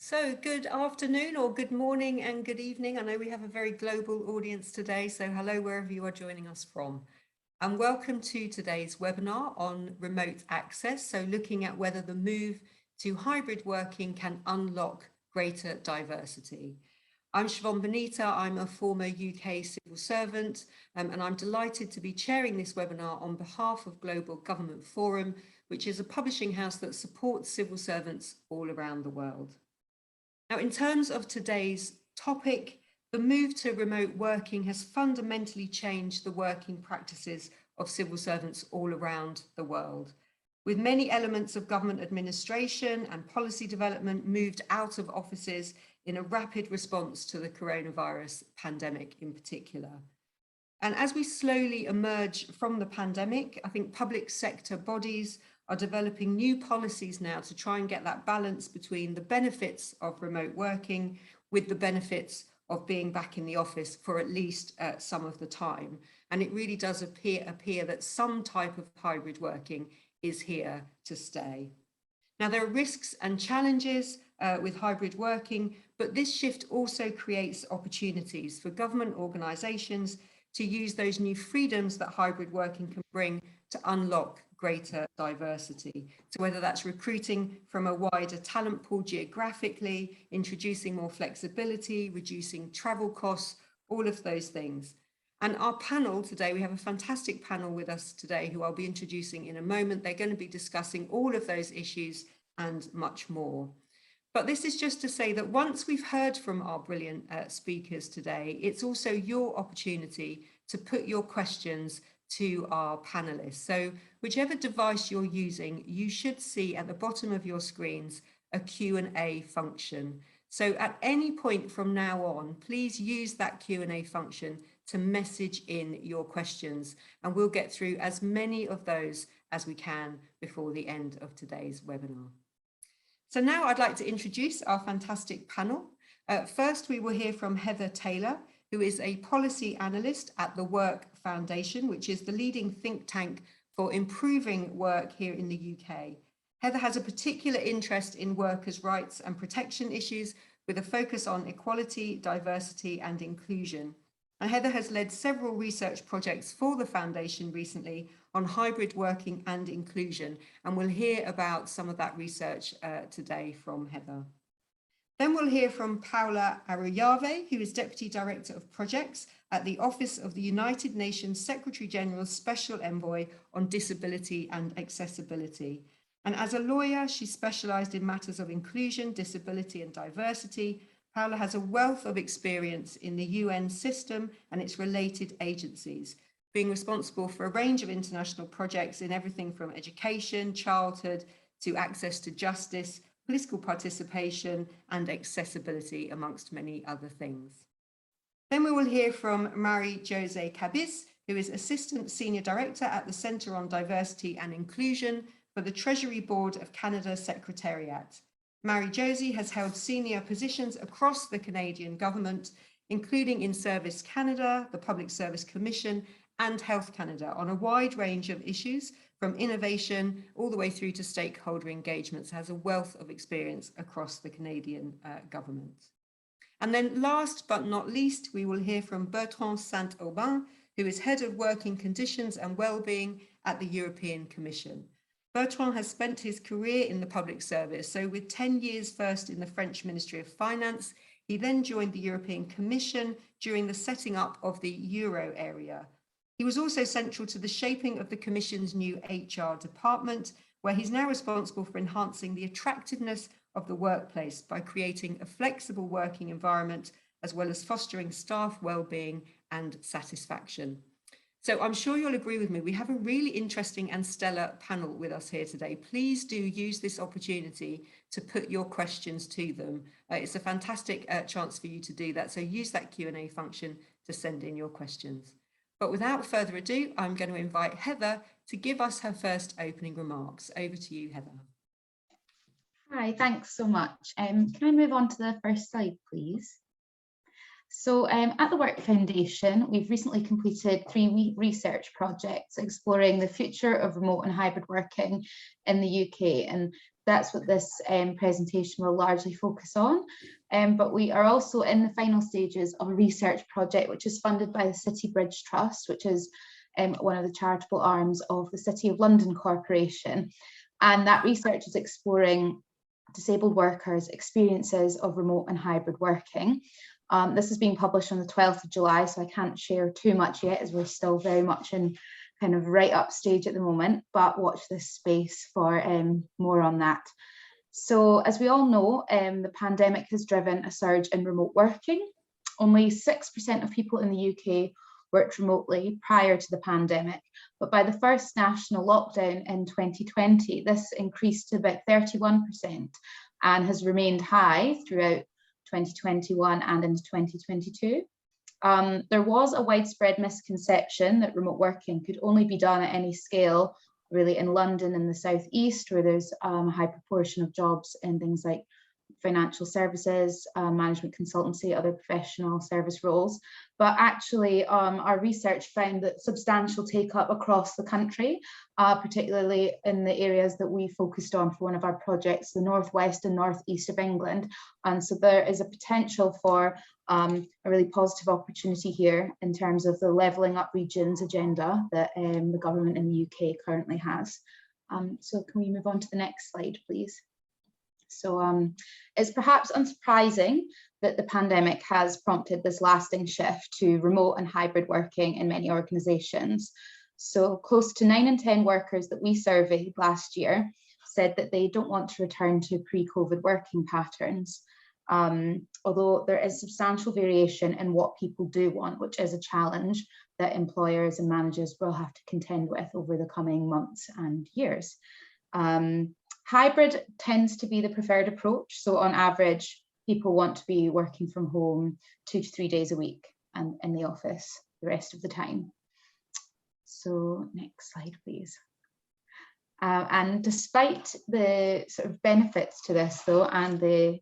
So good afternoon or good morning and good evening. I know we have a very global audience today, so hello wherever you are joining us from. And welcome to today's webinar on remote access. So looking at whether the move to hybrid working can unlock greater diversity. I'm Siobhan Benita, I'm a former UK civil servant, and I'm delighted to be chairing this webinar on behalf of Global Government Forum, which is a publishing house that supports civil servants all around the world. Now, in terms of today's topic, the move to remote working has fundamentally changed the working practices of civil servants all around the world, with many elements of government administration and policy development moved out of offices in a rapid response to the coronavirus pandemic in particular. And as we slowly emerge from the pandemic, I think public sector bodies are developing new policies now to try and get that balance between the benefits of remote working with the benefits of being back in the office for at least some of the time. And it really does appear that some type of hybrid working is here to stay. Now, there are risks and challenges with hybrid working, but this shift also creates opportunities for government organisations to use those new freedoms that hybrid working can bring to unlock greater diversity. So whether that's recruiting from a wider talent pool geographically, introducing more flexibility, reducing travel costs, all of those things. And our panel today, we have a fantastic panel with us today who I'll be introducing in a moment. They're going to be discussing all of those issues and much more. But this is just to say that once we've heard from our brilliant speakers today, it's also your opportunity to put your questions to our panelists. So whichever device you're using, you should see at the bottom of your screens a Q&A function. So at any point from now on, please use that Q&A function to message in your questions, and we'll get through as many of those as we can before the end of today's webinar. So now I'd like to introduce our fantastic panel. First, we will hear from Heather Taylor, who is a policy analyst at the Work Foundation, which is the leading think tank for improving work here in the UK. Heather has a particular interest in workers' rights and protection issues with a focus on equality, diversity and inclusion. And Heather has led several research projects for the Foundation recently on hybrid working and inclusion, and we'll hear about some of that research today from Heather. Then we'll hear from Paula Aruyave, who is Deputy Director of Projects at the Office of the United Nations Secretary General's Special Envoy on Disability and Accessibility. And as a lawyer, she specialised in matters of inclusion, disability and diversity. Paula has a wealth of experience in the UN system and its related agencies, being responsible for a range of international projects in everything from education, childhood, to access to justice, political participation and accessibility, amongst many other things. Then we will hear from Marie-Josée Cabis, who is Assistant Senior Director at the Centre on Diversity and Inclusion for the Treasury Board of Canada Secretariat. Marie-Josée has held senior positions across the Canadian government, including in Service Canada, the Public Service Commission and Health Canada, on a wide range of issues from innovation all the way through to stakeholder engagements, has a wealth of experience across the Canadian government. And then last but not least, we will hear from Bertrand Sant, who is Head of Working Conditions and Wellbeing at the European Commission. Bertrand has spent his career in the public service, so with 10 years first in the French Ministry of Finance, he then joined the European Commission during the setting up of the Euro area. He was also central to the shaping of the Commission's new HR department, where he's now responsible for enhancing the attractiveness of the workplace by creating a flexible working environment, as well as fostering staff well-being and satisfaction. So I'm sure you'll agree with me, we have a really interesting and stellar panel with us here today. Please do use this opportunity to put your questions to them. It's a fantastic chance for you to do that. So use that Q&A function to send in your questions. But without further ado, I'm going to invite Heather to give us her first opening remarks. Over to you, Heather. Hi, thanks so much. Can I move on to the first slide, please? So at the Work Foundation, we've recently completed 3 research projects exploring the future of remote and hybrid working in the UK. And that's what this presentation will largely focus on. But we are also in the final stages of a research project which is funded by the City Bridge Trust, which is one of the charitable arms of the City of London Corporation. And that research is exploring disabled workers' experiences of remote and hybrid working. This is being published on the 12th of July, so I can't share too much yet as we're still very much in kind of right up stage at the moment, but watch this space for more on that. So as we all know, the pandemic has driven a surge in remote working. Only 6% of people in the UK worked remotely prior to the pandemic, but by the first national lockdown in 2020, this increased to about 31% and has remained high throughout 2021 and into 2022. There was a widespread misconception that remote working could only be done at any scale, really in London and the southeast, where there's a high proportion of jobs in things like financial services, management consultancy, other professional service roles. But actually our research found that substantial take up across the country, particularly in the areas that we focused on for one of our projects, the northwest and northeast of England. And so there is a potential for a really positive opportunity here in terms of the levelling up regions agenda that the government in the UK currently has. So can we move on to the next slide, please? So it's perhaps unsurprising that the pandemic has prompted this lasting shift to remote and hybrid working in many organisations. So close to 9 in 10 workers that we surveyed last year said that they don't want to return to pre-COVID working patterns, although there is substantial variation in what people do want, which is a challenge that employers and managers will have to contend with over the coming months and years. Hybrid tends to be the preferred approach. So on average, people want to be working from home 2 to 3 days a week and in the office the rest of the time. So next slide, please. And despite the sort of benefits to this though, and the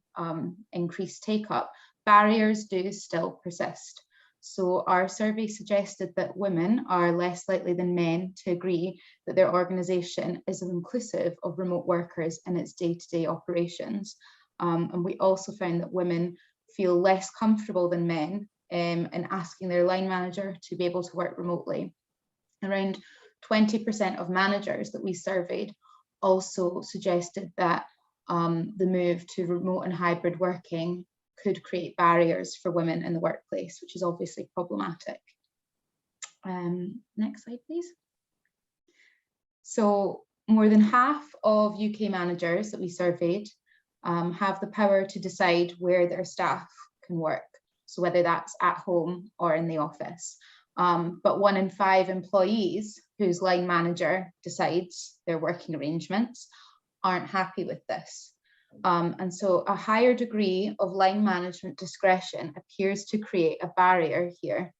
increased take up, barriers do still persist. So our survey suggested that women are less likely than men to agree that their organisation is inclusive of remote workers in its day-to-day operations. And we also found that women feel less comfortable than men in asking their line manager to be able to work remotely. Around 20% of managers that we surveyed also suggested that the move to remote and hybrid working could create barriers for women in the workplace, which is obviously problematic. Next slide, please. So more than half of UK managers that we surveyed have the power to decide where their staff can work. So whether that's at home or in the office. But 1 in 5 employees whose line manager decides their working arrangements aren't happy with this. And so a higher degree of line management discretion appears to create a barrier here,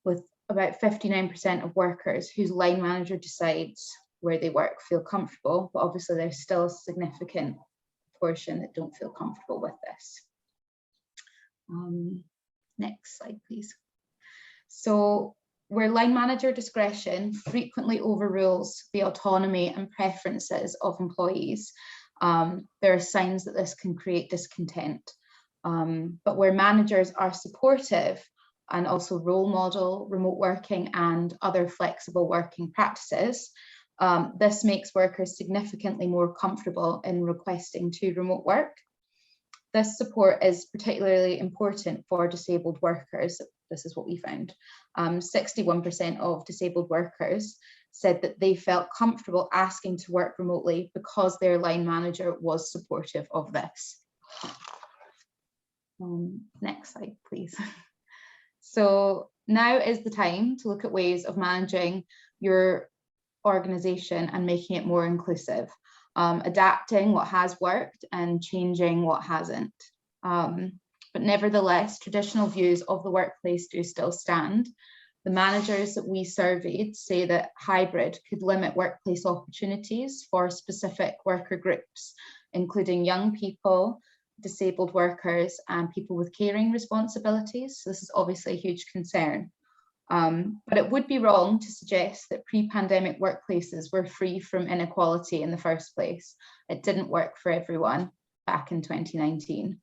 with about 59% of workers whose line manager decides where they work feel comfortable, but obviously there's still a significant portion that don't feel comfortable with this. Next slide, please. So where line manager discretion frequently overrules the autonomy and preferences of employees, there are signs that this can create discontent. But where managers are supportive and also role model remote working and other flexible working practices, this makes workers significantly more comfortable in requesting to remote work. This support is particularly important for disabled workers. This is what we found. 61% of disabled workers said that they felt comfortable asking to work remotely because their line manager was supportive of this. Next slide, please. So now is the time to look at ways of managing your organisation and making it more inclusive, adapting what has worked and changing what hasn't. But nevertheless, traditional views of the workplace do still stand. The managers that we surveyed say that hybrid could limit workplace opportunities for specific worker groups, including young people, disabled workers, and people with caring responsibilities. So this is obviously a huge concern. But it would be wrong to suggest that pre-pandemic workplaces were free from inequality in the first place. It didn't work for everyone back in 2019.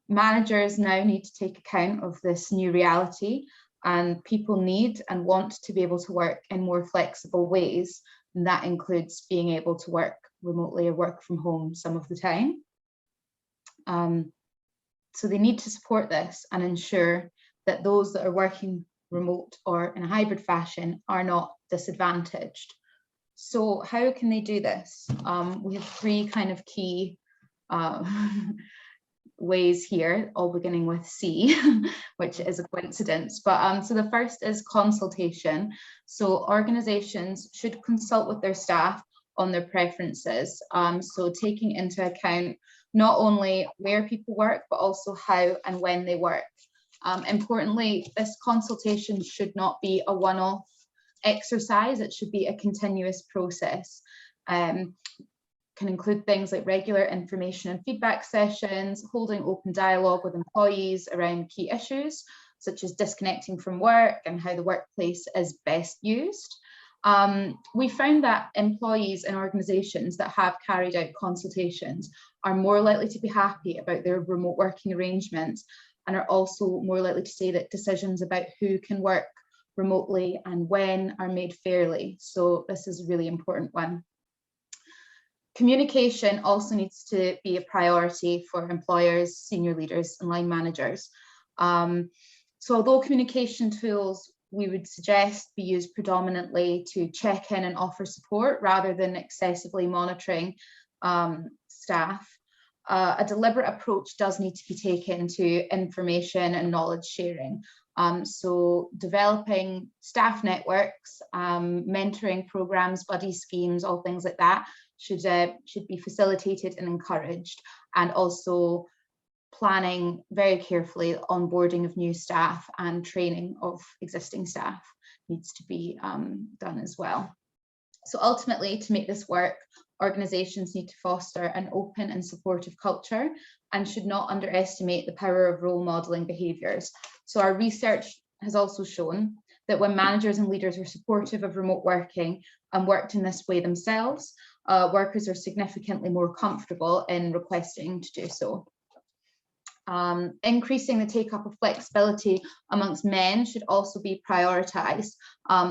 Managers now need to take account of this new reality, and people need and want to be able to work in more flexible ways. And that includes being able to work remotely or work from home some of the time. So they need to support this and ensure that those that are working remote or in a hybrid fashion are not disadvantaged. So how can they do this? We have three kind of key ways here, all beginning with C, which is a coincidence. But so the first is consultation. So organizations should consult with their staff on their preferences. So taking into account not only where people work, but also how and when they work. Importantly, this consultation should not be a one-off exercise. It should be a continuous process. Can include things like regular information and feedback sessions, holding open dialogue with employees around key issues, such as disconnecting from work and how the workplace is best used. We found that employees in organisations that have carried out consultations are more likely to be happy about their remote working arrangements, and are also more likely to say that decisions about who can work remotely and when are made fairly. So this is a really important one. Communication also needs to be a priority for employers, senior leaders, and line managers. So although communication tools we would suggest be used predominantly to check in and offer support rather than excessively monitoring staff, a deliberate approach does need to be taken to information and knowledge sharing. So developing staff networks, mentoring programs, buddy schemes, all things like that should be facilitated and encouraged, and also planning very carefully onboarding of new staff and training of existing staff needs to be done as well. So ultimately, to make this work, organisations need to foster an open and supportive culture and should not underestimate the power of role modelling behaviours. So our research has also shown that when managers and leaders are supportive of remote working and worked in this way themselves, workers are significantly more comfortable in requesting to do so. Increasing the take-up of flexibility amongst men should also be prioritised.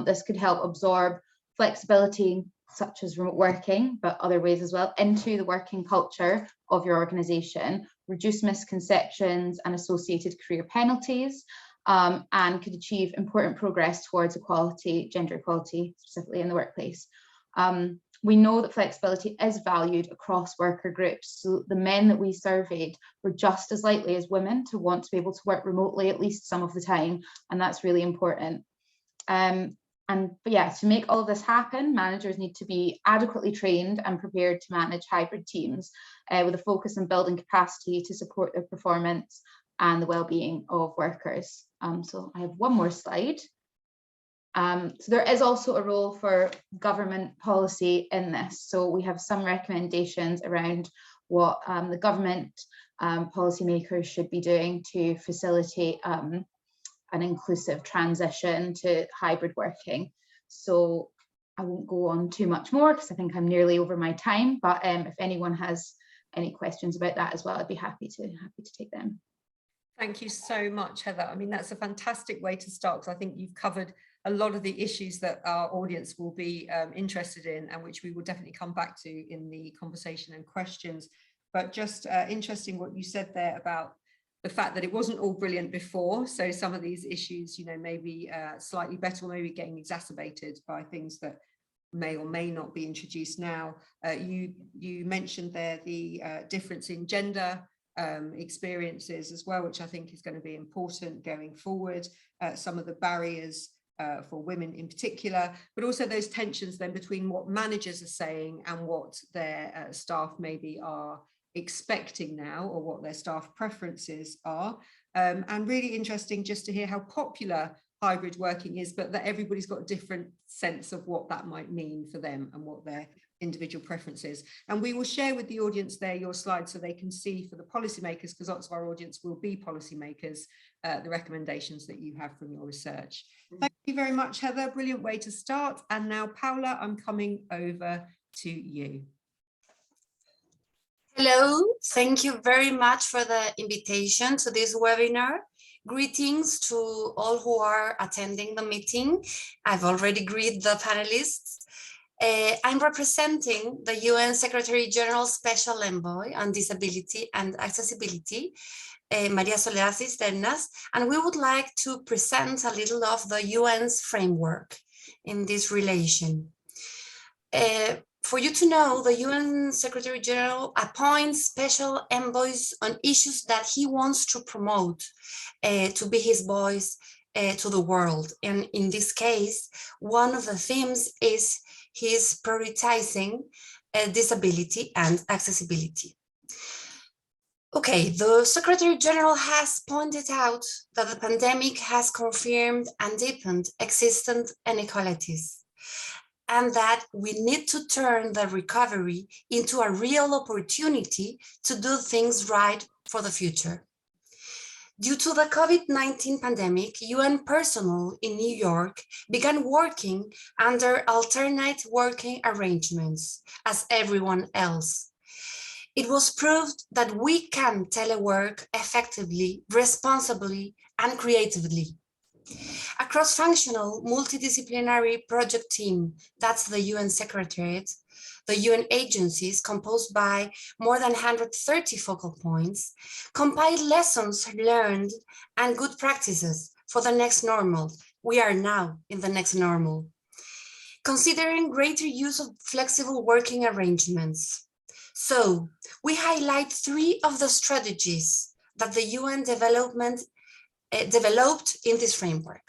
This could help absorb flexibility such as remote working, but other ways as well, into the working culture of your organisation, reduce misconceptions and associated career penalties, and could achieve important progress towards equality, gender equality, specifically in the workplace. We know that flexibility is valued across worker groups. So the men that we surveyed were just as likely as women to want to be able to work remotely at least some of the time, and that's really important. But yeah, to make all of this happen, managers need to be adequately trained and prepared to manage hybrid teams with a focus on building capacity to support their performance and the well-being of workers. So I have one more slide. So there is also a role for government policy in this. So we have some recommendations around what the government policymakers should be doing to facilitate an inclusive transition to hybrid working. So I won't go on too much more because I think I'm nearly over my time, but if anyone has any questions about that as well, I'd be happy to take them. Thank you so much, Heather. I mean, that's a fantastic way to start, because I think you've covered a lot of the issues that our audience will be interested in, and which we will definitely come back to in the conversation and questions. But just interesting what you said there about the fact that it wasn't all brilliant before. So some of these issues, you know, maybe slightly better, or maybe getting exacerbated by things that may or may not be introduced now. You mentioned there the difference in gender experiences as well, which I think is going to be important going forward. Some of the barriers for women in particular, but also those tensions then between what managers are saying and what their staff maybe are expecting now, or what their staff preferences are. And really interesting just to hear how popular hybrid working is, but that everybody's got a different sense of what that might mean for them and what their individual preferences. And we will share with the audience there your slides so they can see for the policymakers, because lots of our audience will be policymakers, the recommendations that you have from your research. Thank you very much, Heather. Brilliant way to start. And now, Paula, I'm coming over to you. Hello, thank you very much for the invitation to this webinar. Greetings to all who are attending the meeting. I've already greeted the panelists. I'm representing the UN Secretary General Special Envoy on Disability and Accessibility, Maria Soledad Cisternas, and we would like to present a little of the UN's framework in this relation. For you to know, the UN Secretary General appoints special envoys on issues that he wants to promote, to be his voice to the world. And in this case, one of the themes is his prioritizing disability and accessibility. Okay, the Secretary General has pointed out that the pandemic has confirmed and deepened existent inequalities, and that we need to turn the recovery into a real opportunity to do things right for the future. Due to the COVID-19 pandemic, UN personnel in New York began working under alternate working arrangements as everyone else. It was proved that we can telework effectively, responsibly, and creatively. A cross-functional, multidisciplinary project team, that's the UN Secretariat, the UN agencies composed by more than 130 focal points, compiled lessons learned and good practices for the next normal. We are now in the next normal. Considering greater use of flexible working arrangements. So we highlight 3 of the strategies that the UN developed in this framework.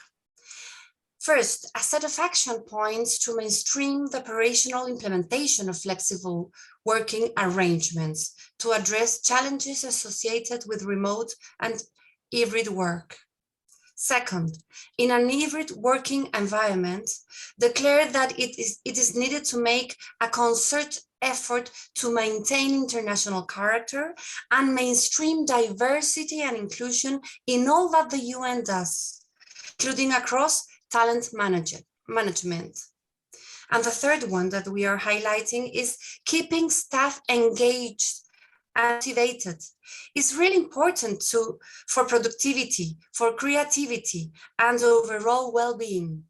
First, a set of action points to mainstream the operational implementation of flexible working arrangements to address challenges associated with remote and hybrid work. Second, in an hybrid working environment, declare that it is needed to make a concerted effort to maintain international character and mainstream diversity and inclusion in all that the UN does, including across talent management. And the third one that we are highlighting is keeping staff engaged and motivated. It's really important for productivity, for creativity, and overall well-being.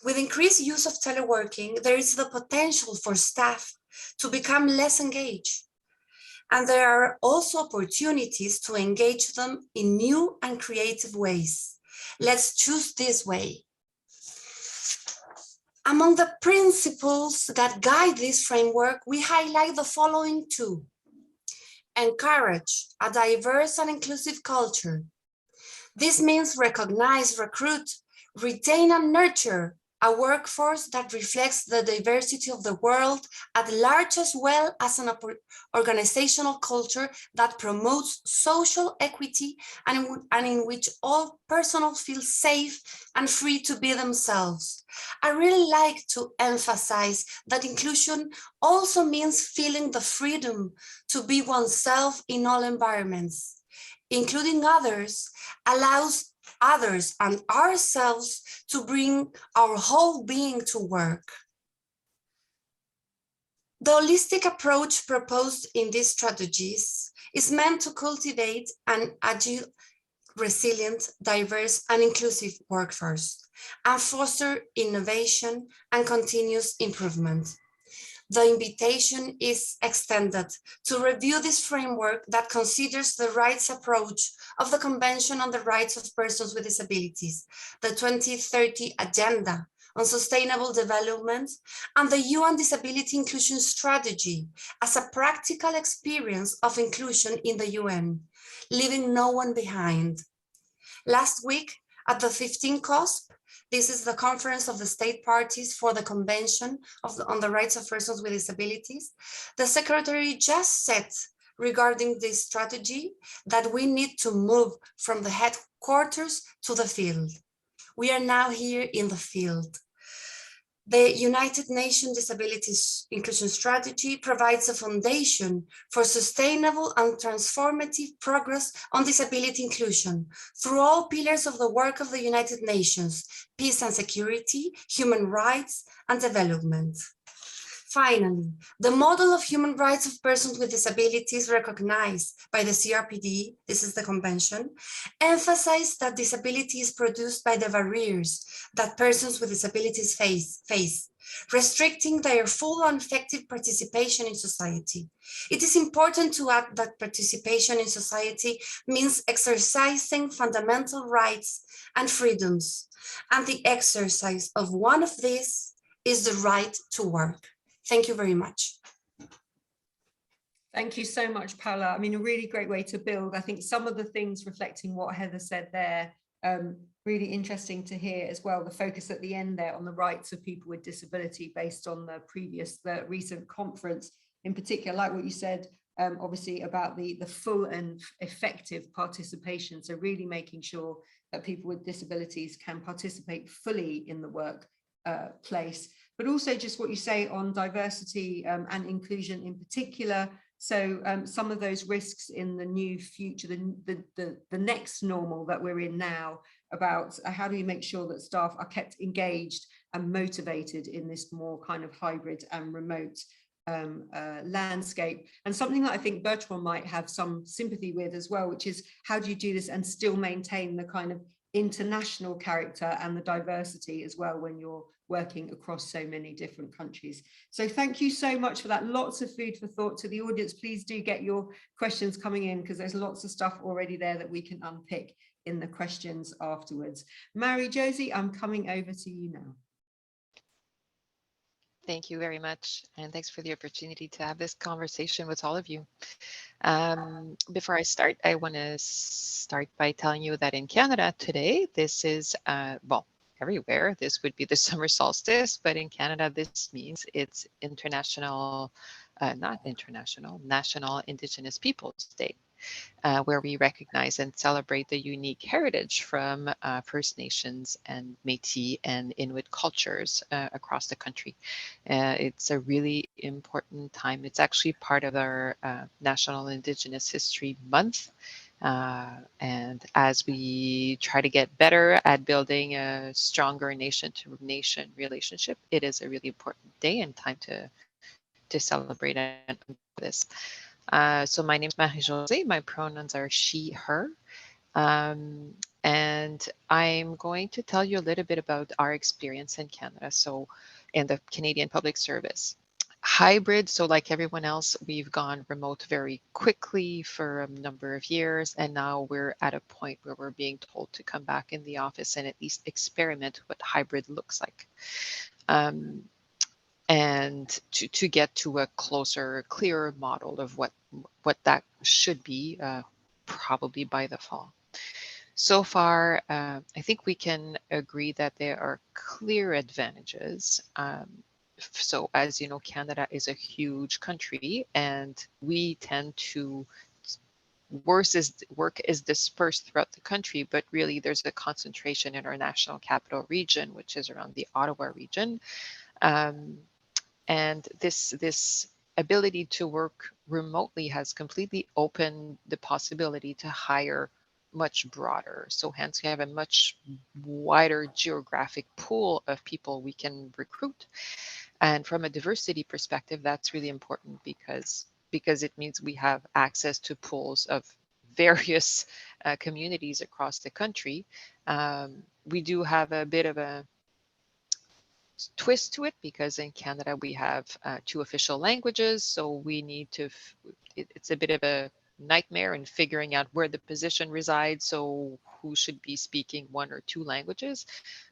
With increased use of teleworking, there is the potential for staff to become less engaged. And there are also opportunities to engage them in new and creative ways. Let's choose this way. Among the principles that guide this framework, we highlight the following 2. Encourage a diverse and inclusive culture. This means recognize, recruit, retain, and nurture a workforce that reflects the diversity of the world at large, as well as an organizational culture that promotes social equity and in which all personnel feel safe and free to be themselves. I really like to emphasize that inclusion also means feeling the freedom to be oneself in all environments. Including others allows others and ourselves to bring our whole being to work. The holistic approach proposed in these strategies is meant to cultivate an agile, resilient, diverse, and inclusive workforce and foster innovation and continuous improvement. The invitation is extended to review this framework that considers the rights approach of the Convention on the Rights of Persons with Disabilities, the 2030 Agenda on Sustainable Development, and the UN Disability Inclusion Strategy as a practical experience of inclusion in the UN, leaving no one behind. Last week, at the 15th COSP, this is the Conference of the State Parties for the Convention on the Rights of Persons with Disabilities, the Secretary just said regarding this strategy that we need to move from the headquarters to the field. We are now here in the field. The United Nations Disabilities Inclusion Strategy provides a foundation for sustainable and transformative progress on disability inclusion through all pillars of the work of the United Nations: peace and security, human rights, and development. Finally, the model of human rights of persons with disabilities recognized by the CRPD, this is the convention, emphasizes that disability is produced by the barriers that persons with disabilities face, restricting their full and effective participation in society. It is important to add that participation in society means exercising fundamental rights and freedoms, and the exercise of one of these is the right to work. Thank you very much. Thank you so much, Paula. I mean, a really great way to build. I think some of the things reflecting what Heather said there, really interesting to hear as well, the focus at the end there on the rights of people with disability based on the recent conference. In particular, like what you said, obviously about the full and effective participation. So really making sure that people with disabilities can participate fully in the workplace. But also just what you say on diversity and inclusion in particular. So some of those risks in the new future, the next normal that we're in now, about how do we make sure that staff are kept engaged and motivated in this more kind of hybrid and remote landscape. And something that I think Bertrand might have some sympathy with as well, which is how do you do this and still maintain the kind of international character and the diversity as well when you're working across so many different countries. So thank you so much for that. Lots of food for thought to the audience. Please do get your questions coming in, because there's lots of stuff already there that we can unpick in the questions afterwards. Mary-Josie, I'm coming over to you now. Thank you very much, and thanks for the opportunity to have this conversation with all of you. Before I start, I want to start by telling you that in Canada today, this is, well, everywhere, this would be the summer solstice, but in Canada, this means it's National Indigenous Peoples Day. Where we recognize and celebrate the unique heritage from First Nations and Métis and Inuit cultures across the country. It's a really important time. It's actually part of our National Indigenous History Month. And as we try to get better at building a stronger nation-to-nation relationship, it is a really important day and time to celebrate and this. So my name is Marie-Josée. My pronouns are she, her. And I'm going to tell you a little bit about our experience in Canada, so in the Canadian Public Service. Hybrid, so like everyone else, we've gone remote very quickly for a number of years, and now we're at a point where we're being told to come back in the office and at least experiment what hybrid looks like. And to get to a closer, clearer model of what that should be, probably by the fall. So far, I think we can agree that there are clear advantages. So as you know, Canada is a huge country, and we tend to, work is dispersed throughout the country, but really there's a concentration in our national capital region, which is around the Ottawa region. And this ability to work remotely has completely opened the possibility to hire much broader. So hence we have a much wider geographic pool of people we can recruit. And from a diversity perspective, that's really important because it means we have access to pools of various communities across the country. We do have a bit of a twist to it because in Canada we have 2 official languages, so we need to, it's a bit of a nightmare in figuring out where the position resides, so who should be speaking 1 or 2 languages.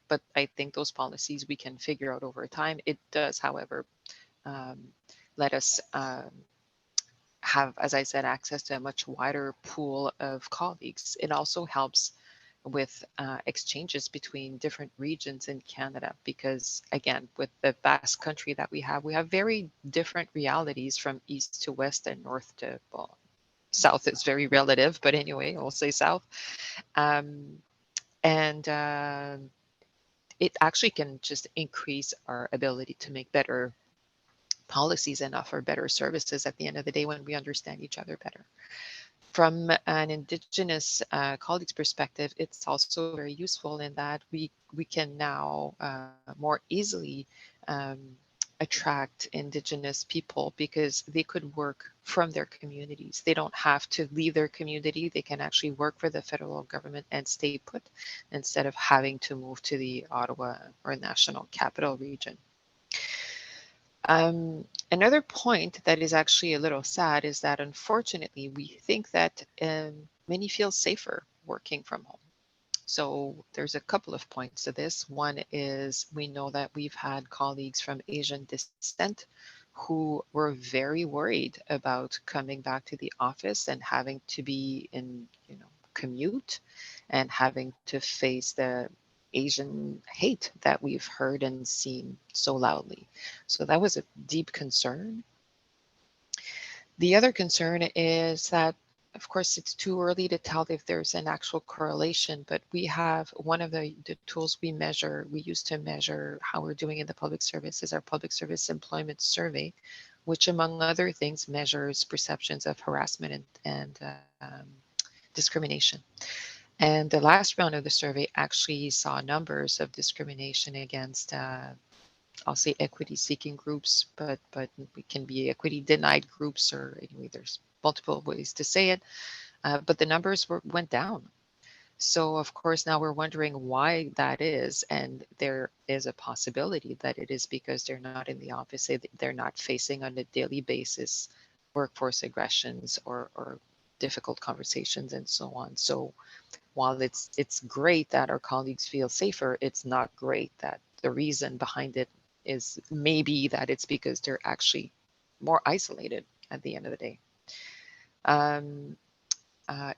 But I think those policies we can figure out over time. It does, however, let us have, as I said, access to a much wider pool of colleagues. It also helps with exchanges between different regions in Canada, because again, with the vast country that we have very different realities from east to west and north to, well, south is very relative, but anyway, I'll say south. And it actually can just increase our ability to make better policies and offer better services at the end of the day when we understand each other better. From an Indigenous colleague's perspective, it's also very useful in that we can now more easily attract Indigenous people because they could work from their communities. They don't have to leave their community. They can actually work for the federal government and stay put instead of having to move to the Ottawa or National Capital Region. Another point that is actually a little sad is that unfortunately we think that many feel safer working from home. So there's a couple of points to this. One is we know that we've had colleagues from Asian descent who were very worried about coming back to the office and having to be in, commute and having to face the Asian hate that we've heard and seen so loudly. So that was a deep concern. The other concern is that, of course, it's too early to tell if there's an actual correlation, but we have one of the tools we use to measure how we're doing in the public service is our public service employment survey, which among other things measures perceptions of harassment and discrimination. And the last round of the survey actually saw numbers of discrimination against, I'll say equity seeking groups, but it can be equity denied groups, or anyway, there's multiple ways to say it. But the numbers went down. So of course, now we're wondering why that is. And there is a possibility that it is because they're not in the office. They're not facing on a daily basis workforce aggressions or difficult conversations and so on. So while it's great that our colleagues feel safer, it's not great that the reason behind it is maybe that it's because they're actually more isolated at the end of the day.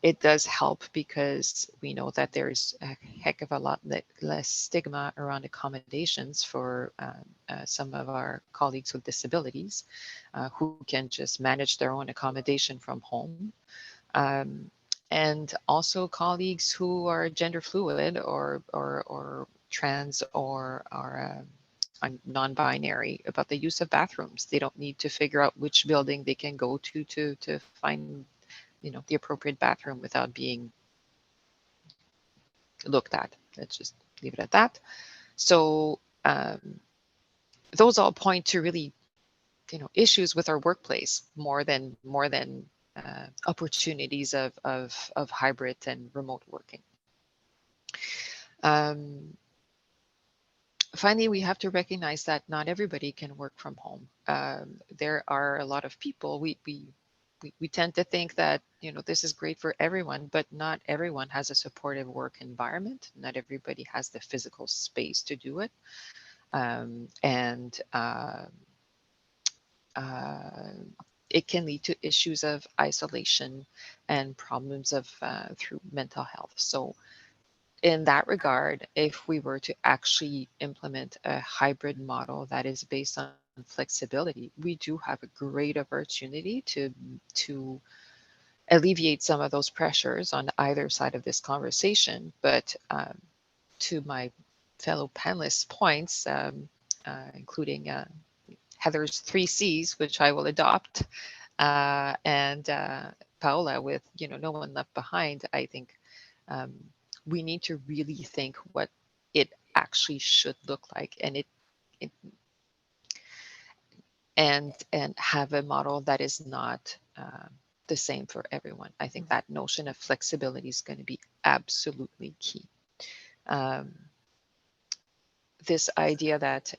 It does help because we know that there's a heck of a lot less stigma around accommodations for some of our colleagues with disabilities who can just manage their own accommodation from home. And also colleagues who are gender fluid or trans or are non-binary about the use of bathrooms. They don't need to figure out which building they can go to find the appropriate bathroom without being looked at. Let's just leave it at that. So those all point to really issues with our workplace more than opportunities of hybrid and remote working. Finally, we have to recognize that not everybody can work from home. There are a lot of people, we tend to think that, this is great for everyone, but not everyone has a supportive work environment. Not everybody has the physical space to do it. It can lead to issues of isolation and problems of through mental health. So in that regard, if we were to actually implement a hybrid model that is based on flexibility, we do have a great opportunity to alleviate some of those pressures on either side of this conversation. But to my fellow panelists' points, including Heather's 3 C's, which I will adopt, and Paola with no one left behind, I think we need to really think what it actually should look like, and have a model that is not the same for everyone. I think that notion of flexibility is going to be absolutely key. This idea that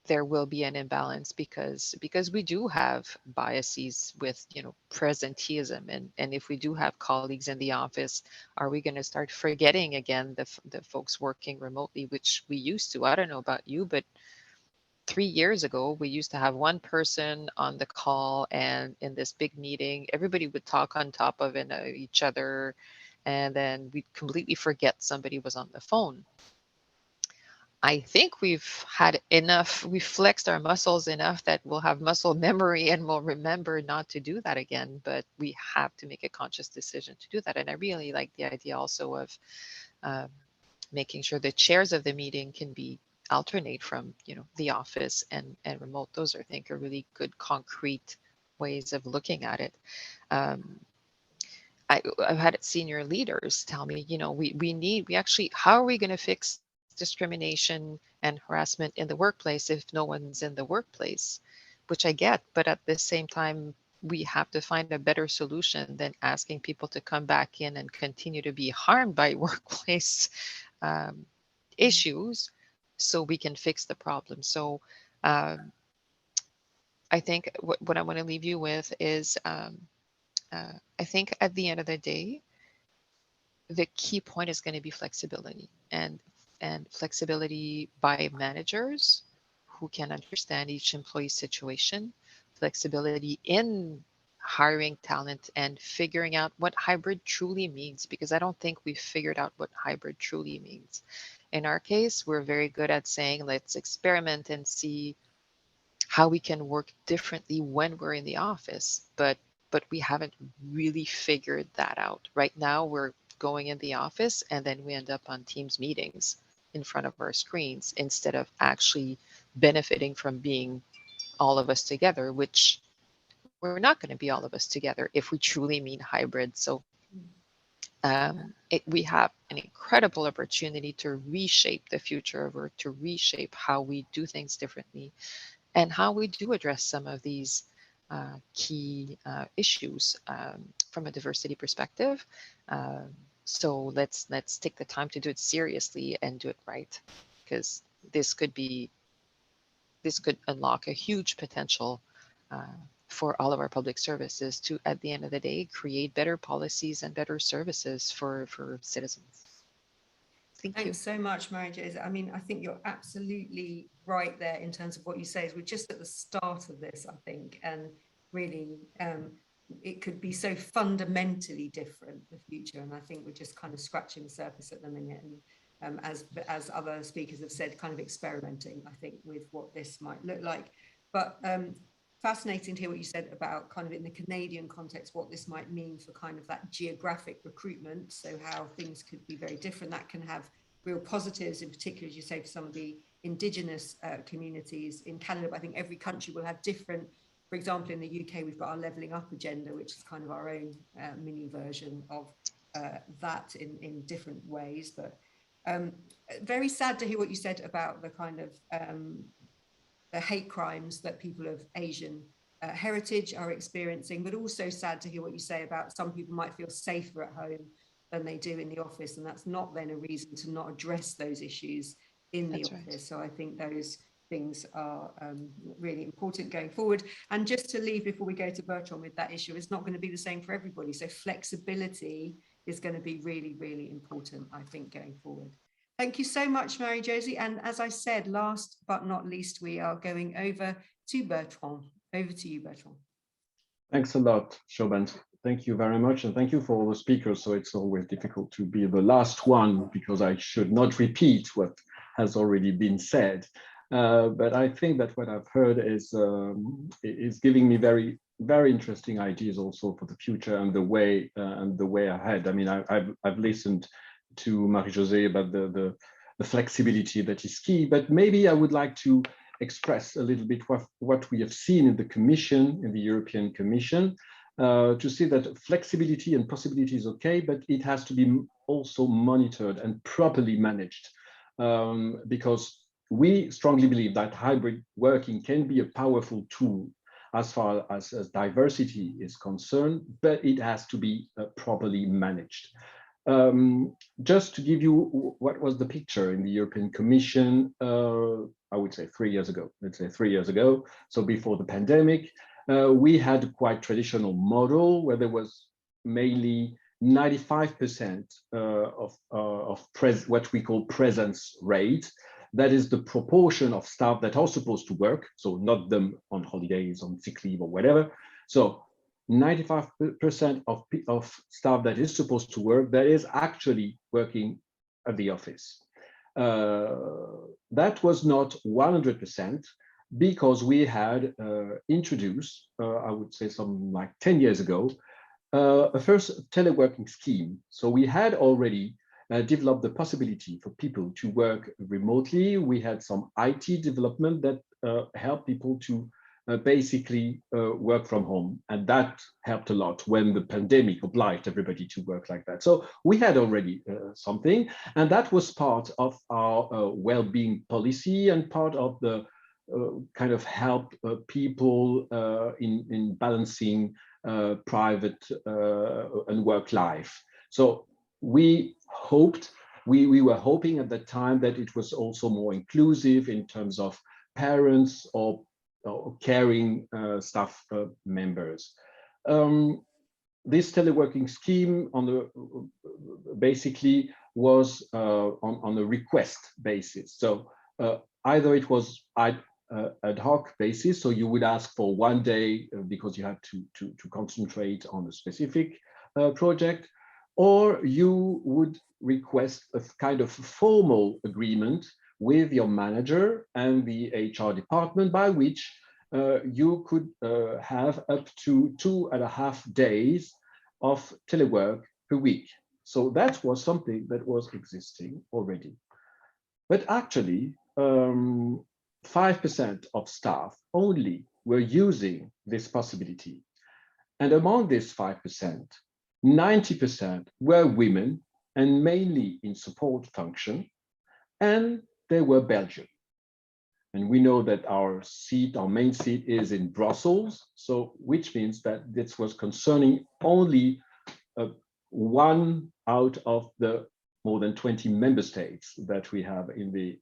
there will be an imbalance because we do have biases with presenteeism, and if we do have colleagues in the office, are we going to start forgetting again the folks working remotely, which we used to? I don't know about you, but 3 years ago we used to have one person on the call, and in this big meeting everybody would talk on top of each other, and then we'd completely forget somebody was on the phone. I think we've had enough, we've flexed our muscles enough that we'll have muscle memory and we'll remember not to do that again, but we have to make a conscious decision to do that. And I really like the idea also of making sure the chairs of the meeting can be alternate from, the office and remote. Those I think are really good concrete ways of looking at it. I've had senior leaders tell me, how are we going to fix discrimination and harassment in the workplace if no one's in the workplace? Which I get, but at the same time, we have to find a better solution than asking people to come back in and continue to be harmed by workplace issues so we can fix the problem. So I think what I want to leave you with is I think at the end of the day, the key point is going to be flexibility and flexibility by managers who can understand each employee's situation, flexibility in hiring talent and figuring out what hybrid truly means, because I don't think we've figured out what hybrid truly means. In our case, we're very good at saying, let's experiment and see how we can work differently when we're in the office, but we haven't really figured that out. Right now, we're going in the office and then we end up on Teams meetings in front of our screens instead of actually benefiting from being all of us together, which we're not going to be all of us together if we truly mean hybrid. So we have an incredible opportunity to reshape the future of work, to reshape how we do things differently and how we do address some of these key issues from a diversity perspective. So let's take the time to do it seriously and do it right, because this could unlock a huge potential for all of our public services to, at the end of the day, create better policies and better services for citizens. Thanks so much, Marie-Jose. I mean, I think you're absolutely right there in terms of what you say. Is we're just at the start of this, I think, and really it could be so fundamentally different, the future. And I think we're just kind of scratching the surface at the minute. And as other speakers have said, kind of experimenting, I think, with what this might look like. But fascinating to hear what you said about kind of in the Canadian context, what this might mean for kind of that geographic recruitment. So how things could be very different. That can have real positives, in particular, as you say, for some of the Indigenous communities in Canada. But I think every country will have different. For example, in the UK, we've got our levelling up agenda, which is kind of our own mini version of that in different ways. But very sad to hear what you said about the kind of the hate crimes that people of Asian heritage are experiencing, but also sad to hear what you say about some people might feel safer at home than they do in the office, and that's not then a reason to not address those issues in the office. Right. So I think those things are really important going forward. And just to leave before we go to Bertrand with that issue, it's not going to be the same for everybody. So flexibility is going to be really, really important, I think, going forward. Thank you so much, Marie-Jose. And as I said, last but not least, we are going over to Bertrand. Over to you, Bertrand. Thanks a lot, Shobant. Thank you very much. And thank you for all the speakers. So it's always difficult to be the last one because I should not repeat what has already been said. But I think that what I've heard is giving me very, very interesting ideas also for the future and the way ahead. I mean, I've listened to Marie-Jose about the flexibility that is key, but maybe I would like to express a little bit what we have seen in the Commission, in the European Commission, to see that flexibility and possibility is okay, but it has to be also monitored and properly managed, because we strongly believe that hybrid working can be a powerful tool as far as diversity is concerned, but it has to be properly managed. Just to give you what was the picture in the European Commission, I would say 3 years ago, let's say 3 years ago, so before the pandemic, we had a quite traditional model where there was mainly 95% of what we call presence rate. That is the proportion of staff that are supposed to work, so not them on holidays, on sick leave or whatever. So 95% of staff that is supposed to work, that is actually working at the office. That was not 100% because we had introduced, I would say some like 10 years ago, a first teleworking scheme. So we had already developed the possibility for people to work remotely. We had some IT development that helped people to basically work from home. And that helped a lot when the pandemic obliged everybody to work like that. So we had already something, and that was part of our well-being policy and part of the kind of help people in balancing private and work life. So we hoped, we were hoping at that time that it was also more inclusive in terms of parents or caring staff members. This teleworking scheme basically was on a request basis. So either it was ad hoc basis, so you would ask for one day because you had to concentrate on a specific project, or you would request a kind of formal agreement with your manager and the HR department, by which you could have up to 2.5 days of telework per week. So that was something that was existing already. But actually, 5% of staff only were using this possibility. And among this 5%, 90% were women, and mainly in support function, and they were Belgian. And we know that our main seat is in Brussels, so which means that this was concerning only 1 out of the more than 20 member states that we have in the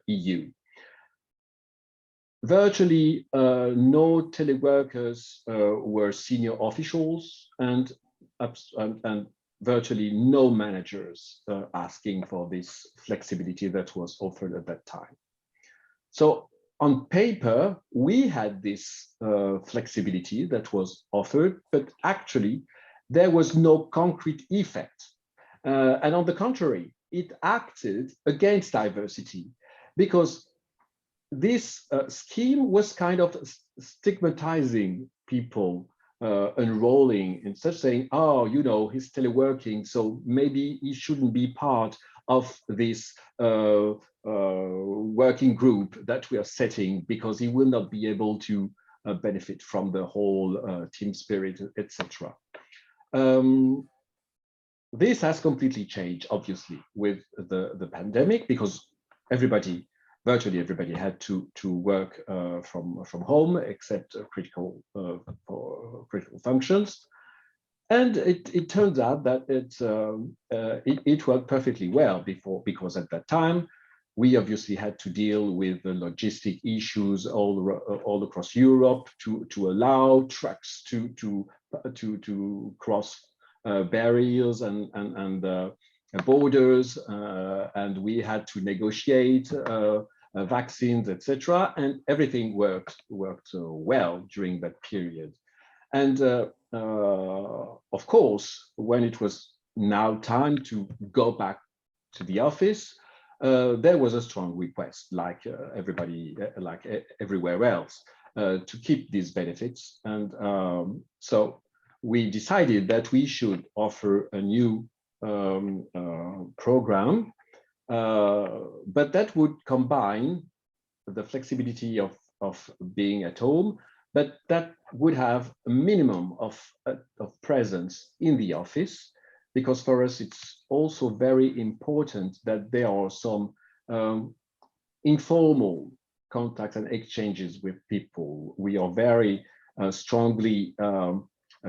EU. Virtually no teleworkers were senior officials, and virtually no managers asking for this flexibility that was offered at that time. So on paper, we had this flexibility that was offered, but actually there was no concrete effect. And on the contrary, it acted against diversity, because this scheme was kind of stigmatizing people enrolling in such, saying, oh, you know, he's teleworking, so maybe he shouldn't be part of this working group that we are setting, because he will not be able to benefit from the whole team spirit, etc. This has completely changed, obviously, with the pandemic, because virtually everybody had to work from home, except critical functions. And it turns out that it worked perfectly well because at that time, we obviously had to deal with the logistic issues all across Europe to allow trucks to cross barriers and borders, and we had to negotiate vaccines, etc. And everything worked well during that period. And of course, when it was now time to go back to the office, there was a strong request, like everywhere else, to keep these benefits. And so we decided that we should offer a new program, but that would combine the flexibility of being at home, but that would have a minimum of presence in the office, because for us it's also very important that there are some informal contacts and exchanges with people. We are very strongly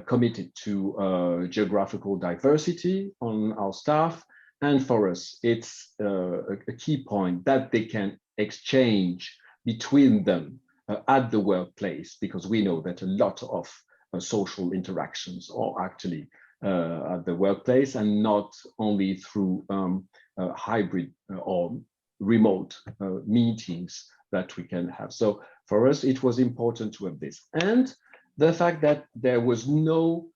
committed to geographical diversity on our staff, and for us it's a key point that they can exchange between them at the workplace, because we know that a lot of social interactions are actually at the workplace, and not only through hybrid or remote meetings that we can have. So for us, it was important to have this. And the fact that there was no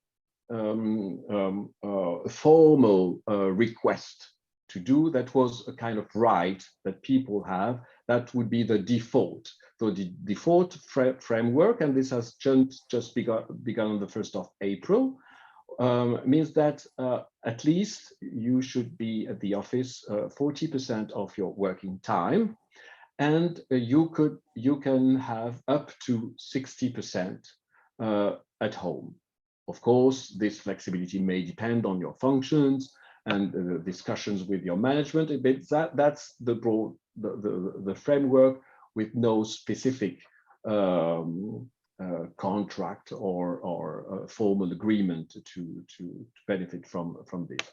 formal request to do, that was a kind of right that people have, that would be the default. So the default framework, and this has just begun on the 1st of April, means that at least you should be at the office 40% of your working time, and you can have up to 60% at home. Of course, this flexibility may depend on your functions and discussions with your management, but that's the broad, the framework, with no specific contract or formal agreement to benefit from this.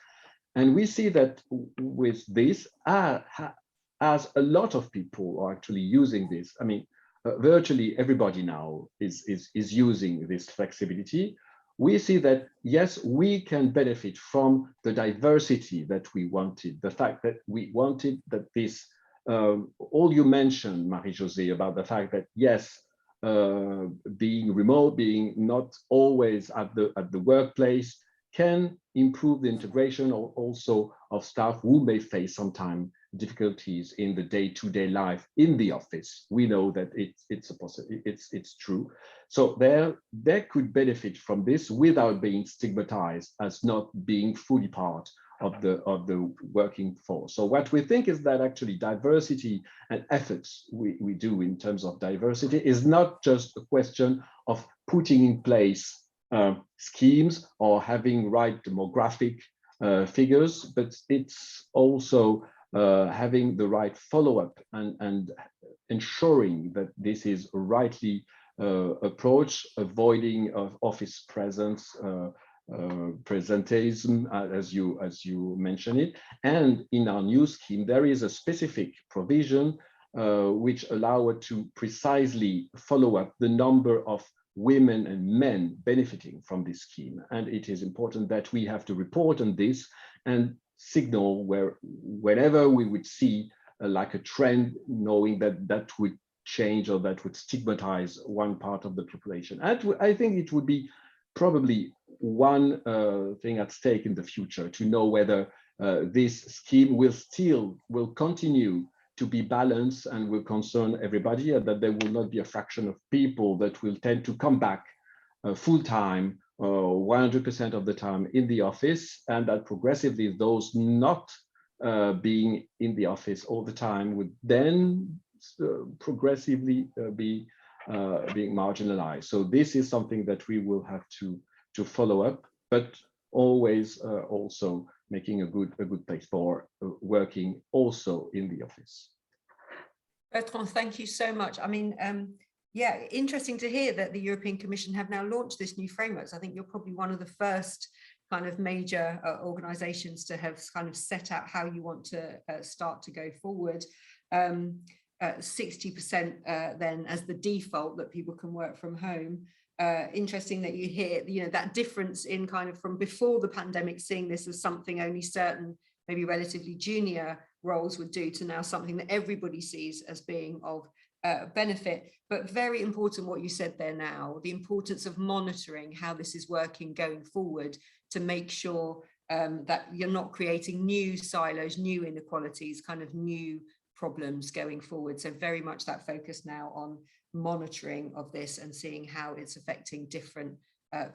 And we see that with this, as a lot of people are actually using this, I mean, virtually everybody now is using this flexibility. We see that, yes, we can benefit from the diversity that we wanted, the fact that we wanted that this, all you mentioned, Marie-Josée, about the fact that, yes, being remote, being not always at the workplace, can improve the integration also of staff who may face sometimes difficulties in the day-to-day life in the office. We know that it's true. So they could benefit from this without being stigmatized as not being fully part of the working force. So what we think is that actually diversity and efforts we do in terms of diversity is not just a question of putting in place schemes or having right demographic figures, but it's also having the right follow-up and ensuring that this is rightly approached, avoiding of office presence, presenteeism, as you mentioned it. And in our new scheme, there is a specific provision which allow it to precisely follow up the number of women and men benefiting from this scheme. And it is important that we have to report on this and signal whenever we would see like a trend, knowing that would change or that would stigmatize one part of the population. And I think it would be probably one thing at stake in the future, to know whether this scheme will continue to be balanced and will concern everybody, and that there will not be a fraction of people that will tend to come back full-time 100% of the time in the office, and that progressively those not being in the office all the time would then progressively be being marginalized. So this is something that we will have to follow up, but always also making a good place for working also in the office. Bertrand, thank you so much. I mean, yeah, interesting to hear that the European Commission have now launched this new framework. So I think you're probably one of the first kind of major organizations to have kind of set out how you want to start to go forward. 60% then as the default that people can work from home. Interesting that you hear, you know, that difference in kind of from before the pandemic, seeing this as something only certain, maybe relatively junior roles would do, to now something that everybody sees as being of benefit. But very important what you said there now, the importance of monitoring how this is working going forward to make sure that you're not creating new silos, new inequalities, kind of new problems going forward. So very much that focus now on monitoring of this and seeing how it's affecting different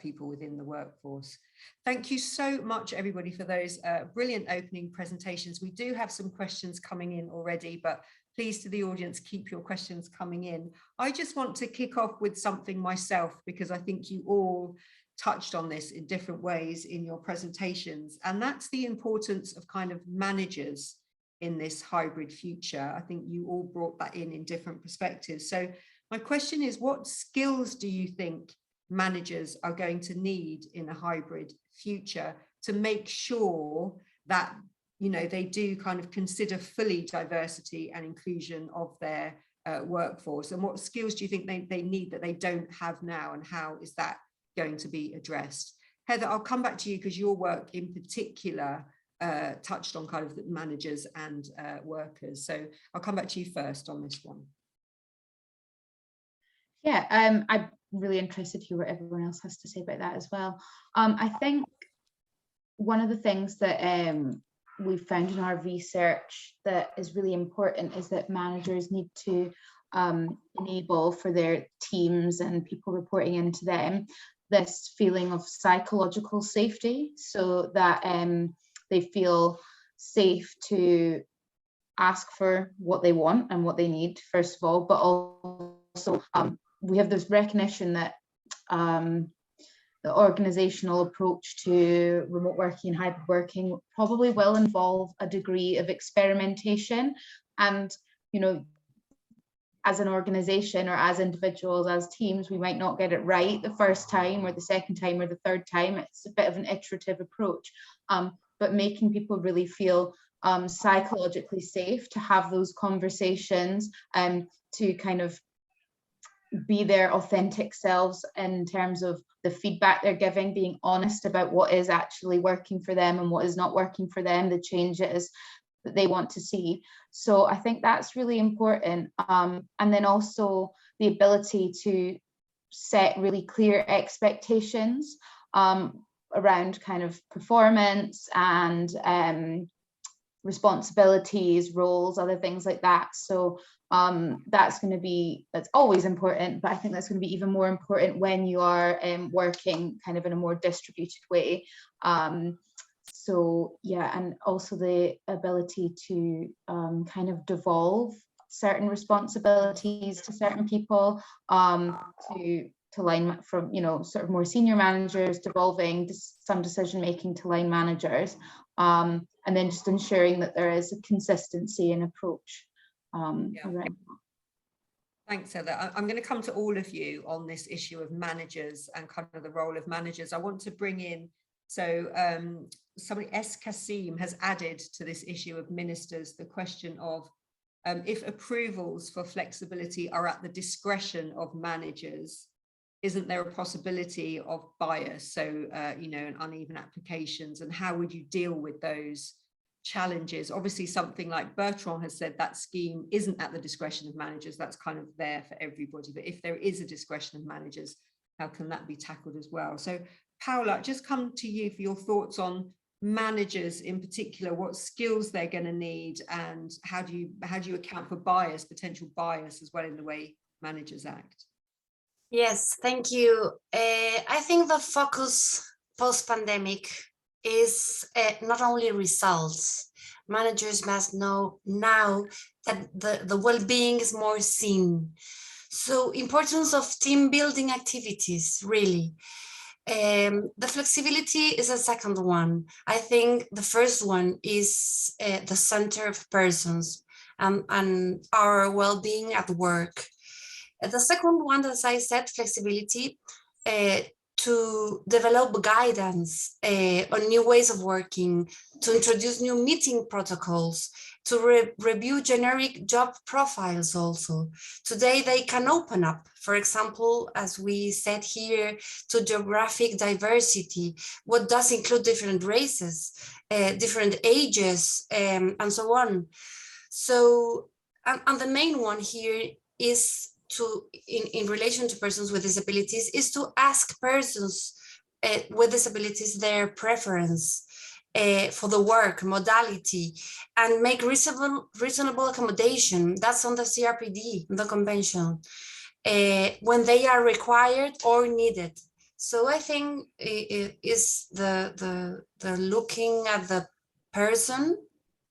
people within the workforce. Thank you so much, everybody, for those brilliant opening presentations. We do have some questions coming in already, but please, to the audience, keep your questions coming in. I just want to kick off with something myself, because I think you all touched on this in different ways in your presentations, and that's the importance of kind of managers in this hybrid future. I think you all brought that in different perspectives. So my question is, what skills do you think managers are going to need in a hybrid future to make sure that, you know, they do kind of consider fully diversity and inclusion of their workforce? And what skills do you think they need that they don't have now, and how is that going to be addressed? Heather, I'll come back to you, because your work in particular touched on kind of the managers and workers. So I'll come back to you first on this one. Yeah, I'm really interested to hear what everyone else has to say about that as well. I think one of the things that we've found in our research that is really important is that managers need to enable for their teams and people reporting into them this feeling of psychological safety, so that they feel safe to ask for what they want and what they need, first of all, but also we have this recognition that the organizational approach to remote working and hybrid working probably will involve a degree of experimentation. And, you know, as an organization or as individuals, as teams, we might not get it right the first time or the second time or the third time. It's a bit of an iterative approach, but making people really feel psychologically safe to have those conversations, to kind of be their authentic selves in terms of the feedback they're giving, being honest about what is actually working for them and what is not working for them, the changes that they want to see. So I think that's really important. And then also the ability to set really clear expectations around kind of performance and responsibilities, roles, other things like that. So that's always important, but I think that's going to be even more important when you are working kind of in a more distributed way. So yeah, and also the ability to kind of devolve certain responsibilities to certain people, to line from, you know, sort of more senior managers, devolving some decision making to line managers, and then just ensuring that there is a consistency in approach. Around. Thanks, Heather. I'm going to come to all of you on this issue of managers and kind of the role of managers. I want to bring in, so somebody, S. Kasim, has added to this issue of ministers the question of if approvals for flexibility are at the discretion of managers, isn't there a possibility of bias? So, you know, and uneven applications, and how would you deal with those challenges? Obviously, something like Bertrand has said, that scheme isn't at the discretion of managers, that's kind of there for everybody. But if there is a discretion of managers, how can that be tackled as well? So Paula, just come to you for your thoughts on managers in particular, what skills they're going to need, and how do you account for bias, potential bias as well in the way managers act? Yes, thank you. I think the focus post-pandemic is not only results. Managers must know now that the well-being is more seen. So importance of team building activities, really. The flexibility is a second one. I think the first one is the center of persons and our well-being at work. The second one, as I said, flexibility, to develop guidance on new ways of working, to introduce new meeting protocols, to review generic job profiles also. Today they can open up, for example, as we said here, to geographic diversity, what does include different races, different ages, and so on. So, and the main one here is to, in relation to persons with disabilities, is to ask persons with disabilities their preference for the work modality, and make reasonable accommodation. That's on the CRPD, the convention, when they are required or needed. So I think it is the looking at the person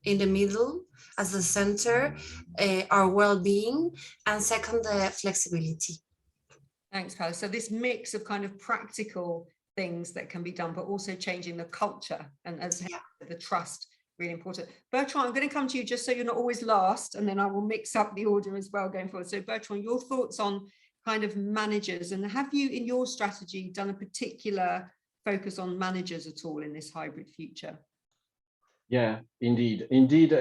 in the middle as the center, our well-being, and second, the flexibility. Thanks, Paula. So this mix of kind of practical things that can be done, but also changing the culture, and as the trust, really important. Bertrand, I'm going to come to you just so you're not always last, and then I will mix up the order as well going forward. So Bertrand, your thoughts on kind of managers, and have you in your strategy done a particular focus on managers at all in this hybrid future? Yeah, indeed,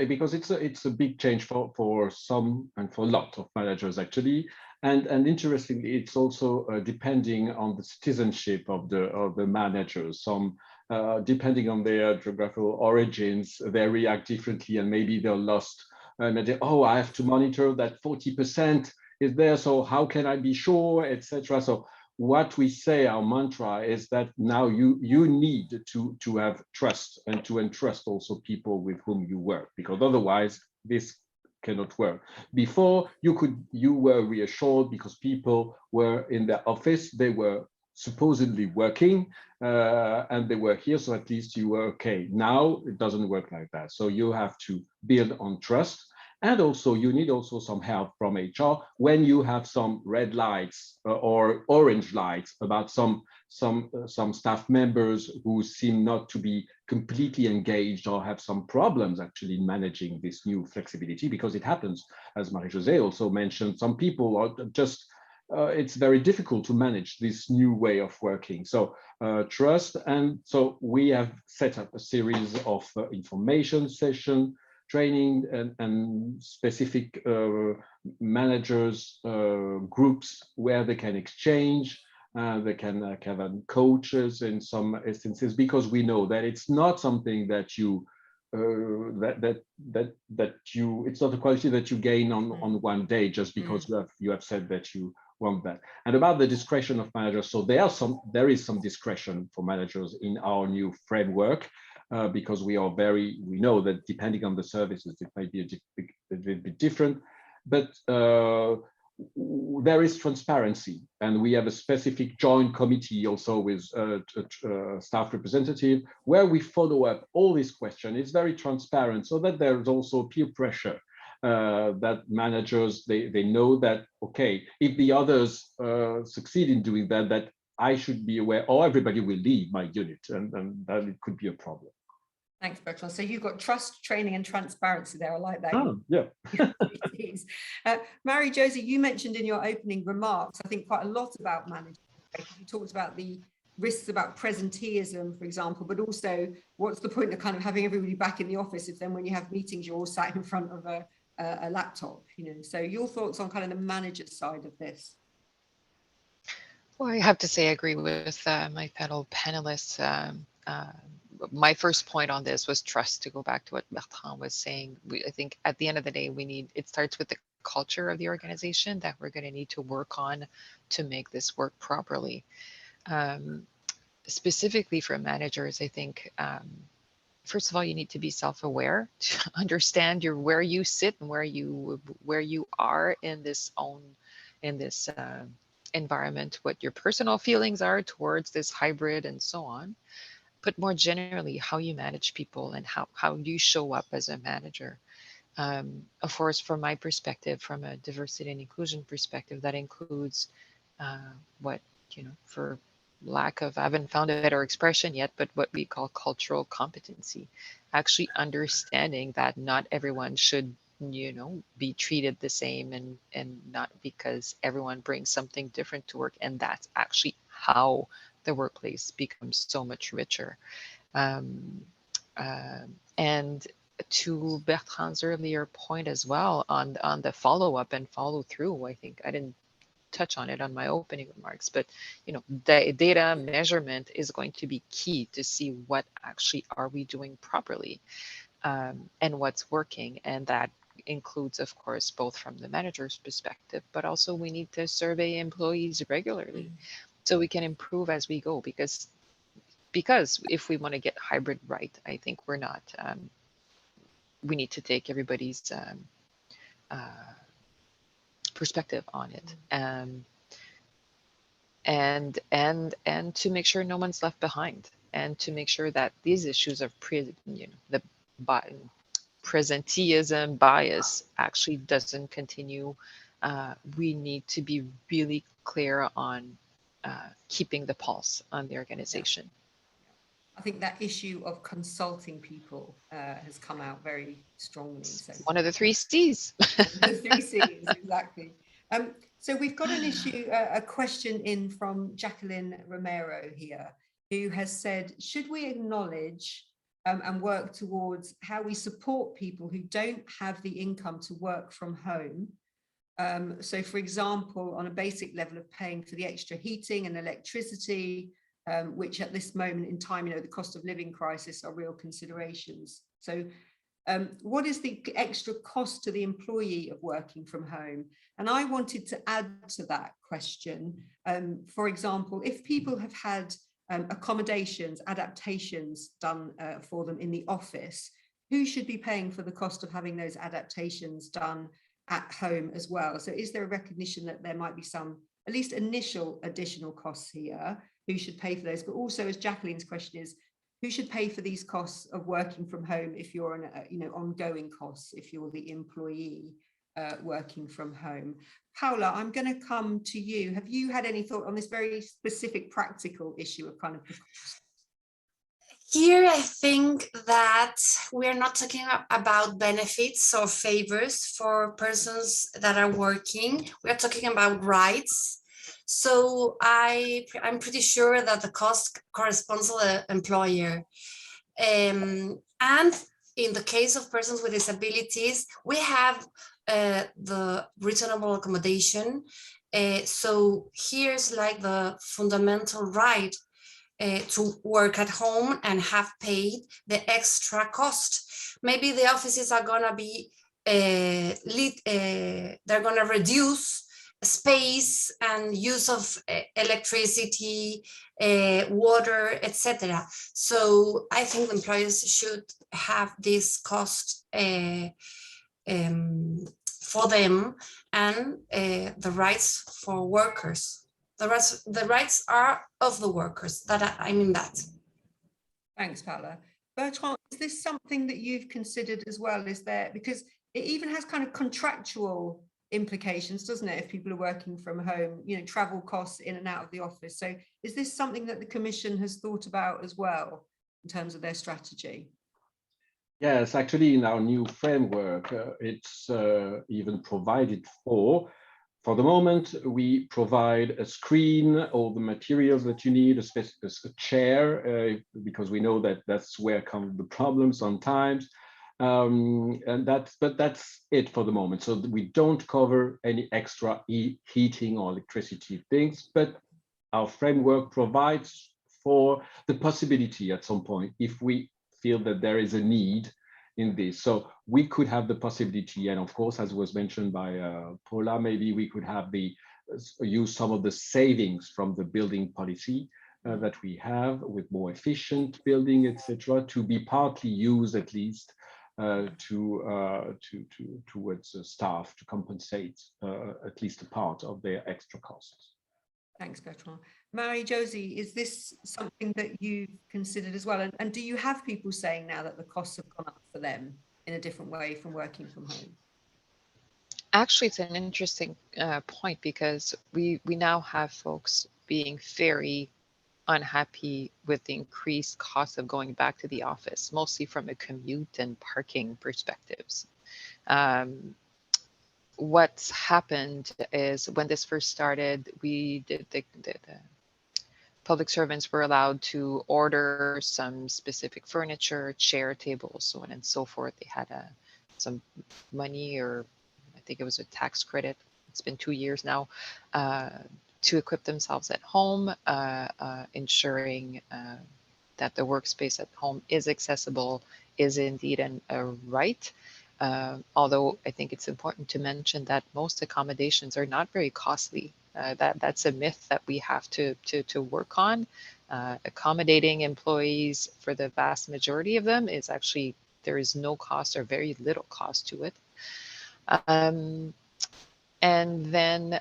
because it's a big change for some and for a lot of managers actually, and interestingly, it's also depending on the citizenship of the managers. Some depending on their geographical origins, they react differently, and maybe they're lost. And they, oh, I have to monitor that 40% is there, so how can I be sure, etc. So what we say, our mantra is that now you need to have trust, and to entrust also people with whom you work, because otherwise this cannot work. Before you were reassured because people were in their office, they were supposedly working, and they were here, so at least you were okay. Now it doesn't work like that. So you have to build on trust. And also you need also some help from HR when you have some red lights or orange lights about some staff members who seem not to be completely engaged or have some problems actually in managing this new flexibility, because it happens, as Marie-Josée also mentioned, some people are just, it's very difficult to manage this new way of working. So trust. And so we have set up a series of information session, training and specific managers groups where they can exchange. They can have coaches in some instances, because we know that it's not something that you it's not a quality that you gain on one day just because you have said that you want that. And about the discretion of managers, so there is some discretion for managers in our new framework. Because we know that depending on the services, it might be a little bit different, but there is transparency, and we have a specific joint committee also with staff representative where we follow up all these questions. It's very transparent, so that there's also peer pressure that managers, they know that, okay, if the others succeed in doing that, that I should be aware, or everybody will leave my unit, and that it could be a problem. Thanks, Bertrand. So you've got trust, training, and transparency there. I like that. Oh, yeah. Marie-Josée, you mentioned in your opening remarks, I think, quite a lot about management. You talked about the risks about presenteeism, for example, but also what's the point of kind of having everybody back in the office if then when you have meetings, you're all sat in front of a laptop, you know? So your thoughts on kind of the manager side of this? Well, I have to say I agree with my panelists. My first point on this was trust, to go back to what Bertrand was saying. I think at the end of the day, it starts with the culture of the organization that we're going to need to work on to make this work properly. Specifically for managers, I think, first of all, you need to be self-aware, to understand where you sit and where you are in this environment, what your personal feelings are towards this hybrid and so on. But more generally, how you manage people and how you show up as a manager. Of course, from my perspective, from a diversity and inclusion perspective, that includes what, for lack of, I haven't found a better expression yet, but what we call cultural competency. Actually understanding that not everyone should, be treated the same, and not because everyone brings something different to work. And that's actually how the workplace becomes so much richer. And to Bertrand's earlier point as well on the follow-up and follow-through, I think I didn't touch on it on my opening remarks, but the data measurement is going to be key to see what actually are we doing properly, and what's working. And that includes, of course, both from the manager's perspective, but also we need to survey employees regularly so we can improve as we go, because if we want to get hybrid right, I think we're not, we need to take everybody's perspective on it, and to make sure no one's left behind, and to make sure that these issues of the presenteeism bias actually doesn't continue. We need to be really clear on keeping the pulse on the organization. I think that issue of consulting people has come out very strongly. So one of the 3 C's. The 3 C's, exactly. So we've got an issue, a question in from Jacqueline Romero here, who has said, should we acknowledge and work towards how we support people who don't have the income to work from home? So for example, on a basic level of paying for the extra heating and electricity, which at this moment in time, the cost of living crisis are real considerations. So what is the extra cost to the employee of working from home? And I wanted to add to that question, for example, if people have had accommodations, adaptations done for them in the office, who should be paying for the cost of having those adaptations done at home as well? So is there a recognition that there might be some at least initial additional costs here, who should pay for those, but also, as Jacqueline's question is, who should pay for these costs of working from home if you're on, ongoing costs, if you're the employee working from home? Paula, I'm going to come to you. Have you had any thought on this very specific practical issue of kind of the cost? Here, I think that we are not talking about benefits or favors for persons that are working. We are talking about rights. So I'm pretty sure that the cost corresponds to the employer. And in the case of persons with disabilities, we have the reasonable accommodation. So here's like the fundamental right to work at home and have paid the extra cost. Maybe the offices are gonna be, they're gonna reduce space and use of electricity, water, etc. So I think employers should have this cost for them, and the rights for workers. The rights are of the workers. I mean that. Thanks, Paula. Bertrand, is this something that you've considered as well? Is there, because it even has kind of contractual implications, doesn't it, if people are working from home, travel costs in and out of the office. So is this something that the Commission has thought about as well in terms of their strategy? Yes, actually, in our new framework, it's even provided for. For the moment, we provide a screen, all the materials that you need, a chair, because we know that that's where come the problems sometimes. But that's it for the moment. So we don't cover any extra heating or electricity things, but our framework provides for the possibility at some point, if we feel that there is a need in this. So we could have the possibility, and of course, as was mentioned by Paula, maybe we could have use some of the savings from the building policy that we have with more efficient building, etc., to be partly used at least towards staff to compensate at least a part of their extra costs. Thanks, Bertrand. Marie-Josie, is this something that you've considered as well? And do you have people saying now that the costs have gone up for them in a different way from working from home? Actually, it's an interesting point, because we now have folks being very unhappy with the increased cost of going back to the office, mostly from a commute and parking perspectives. What's happened is, when this first started, we did the public servants were allowed to order some specific furniture, chair, tables, so on and so forth. They had some money, or I think it was a tax credit. It's been 2 years now, to equip themselves at home, ensuring that the workspace at home is accessible, is indeed a right. Although I think it's important to mention that most accommodations are not very costly. That's a myth that we have to work on. Accommodating employees, for the vast majority of them, is actually, there is no cost or very little cost to it. And then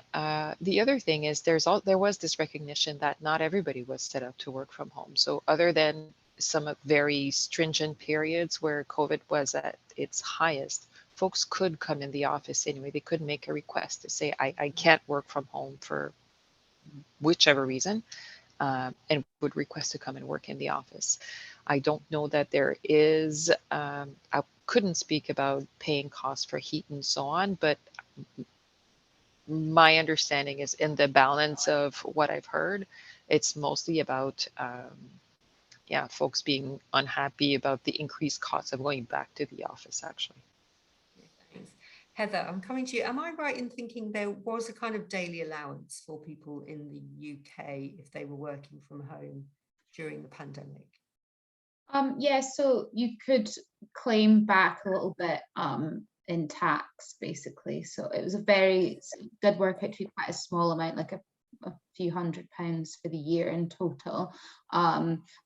the other thing is, there was this recognition that not everybody was set up to work from home. So other than some very stringent periods where COVID was at its highest, folks could come in the office anyway. They could make a request to say, I can't work from home for whichever reason, and would request to come and work in the office. I don't know that there is, I couldn't speak about paying costs for heat and so on, but my understanding is, in the balance of what I've heard, it's mostly about folks being unhappy about the increased costs of going back to the office, actually. Thanks. Heather, I'm coming to you. Am I right in thinking there was a kind of daily allowance for people in the UK if they were working from home during the pandemic? Yeah, so you could claim back a little bit in tax, basically. So it was a very, did work out to be quite a small amount, like a few £100s for the year in total.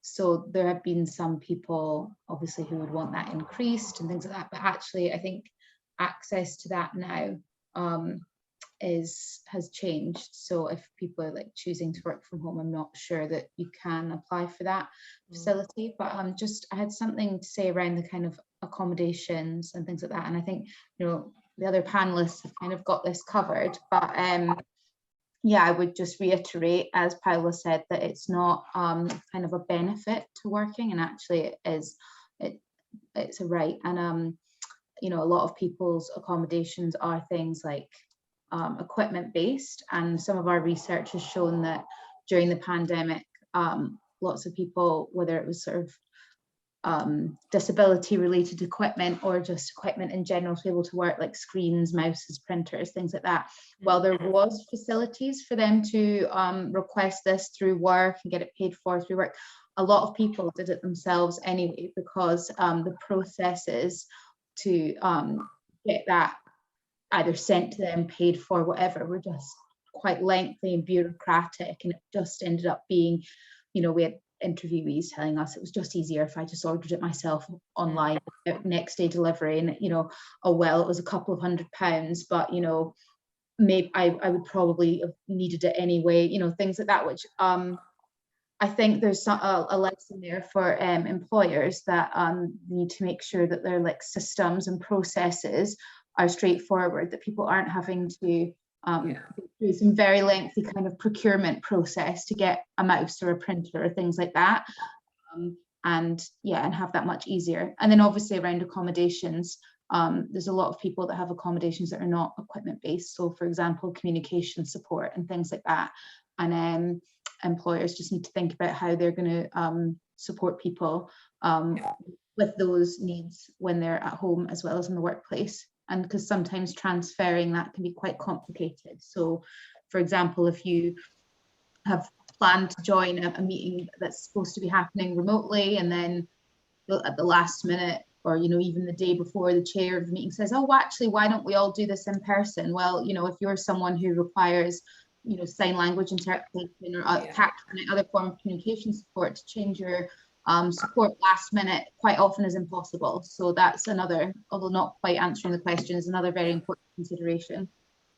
So there have been some people, obviously, who would want that increased and things like that. But actually, I think access to that now has changed. So if people are like choosing to work from home, I'm not sure that you can apply for that facility. But I had something to say around the kind of accommodations and things like that. And I think, you know, the other panelists have kind of got this covered. But yeah, I would just reiterate, as Paula said, that it's not kind of a benefit to working, and actually it is. It's a right. And you know, a lot of people's accommodations are things like equipment based, and some of our research has shown that during the pandemic, lots of people, whether it was sort of disability related equipment or just equipment in general to be able to work, like screens, mouses, printers, things like that, while there was facilities for them to request this through work and get it paid for through work, a lot of people did it themselves anyway, because the processes to get that either sent to them, paid for, whatever, were just quite lengthy and bureaucratic. And it just ended up being, you know, we had interviewees telling us it was just easier if I just ordered it myself online, next day delivery. And, you know, oh, well, it was a couple of £100, but, you know, maybe I would probably have needed it anyway, you know, things like that, which I think there's a lesson there for employers that need to make sure that their like systems and processes are straightforward, that people aren't having to go through some very lengthy kind of procurement process to get a mouse or a printer or things like that. And have that much easier. And then obviously around accommodations, there's a lot of people that have accommodations that are not equipment based. So for example, communication support and things like that. And employers just need to think about how they're going to support people with those needs when they're at home as well as in the workplace. And because sometimes transferring that can be quite complicated. So for example, if you have planned to join a meeting that's supposed to be happening remotely, and then at the last minute, or you know, even the day before, the chair of the meeting says, oh, actually, why don't we all do this in person? Well, you know, if you're someone who requires, you know, sign language interpretation or other form of communication support, to change your support last minute quite often is impossible. So that's another, although not quite answering the question, is another very important consideration.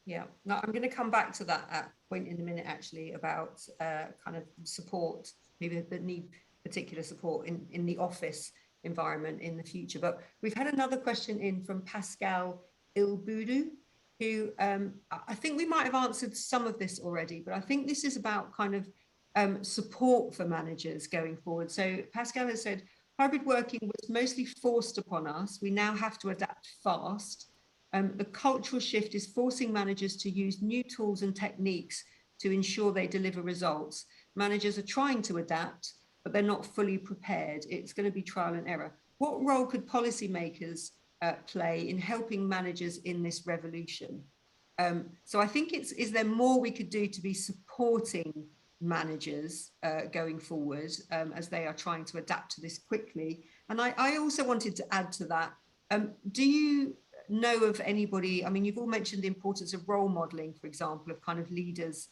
Yeah, no, I'm going to come back to that point in a minute, actually, about kind of support, maybe that need particular support in the office environment in the future. But we've had another question in from Pascal Ilbudu, who I think we might have answered some of this already, but I think this is about kind of support for managers going forward. So Pascal has said, hybrid working was mostly forced upon us. We now have to adapt fast. The cultural shift is forcing managers to use new tools and techniques to ensure they deliver results. Managers are trying to adapt, but they're not fully prepared. It's going to be trial and error. What role could policymakers play in helping managers in this revolution? So I think is there more we could do to be supporting managers going forward as they are trying to adapt to this quickly? And I also wanted to add to that, do you know of anybody, I mean, you've all mentioned the importance of role modeling, for example, of kind of leaders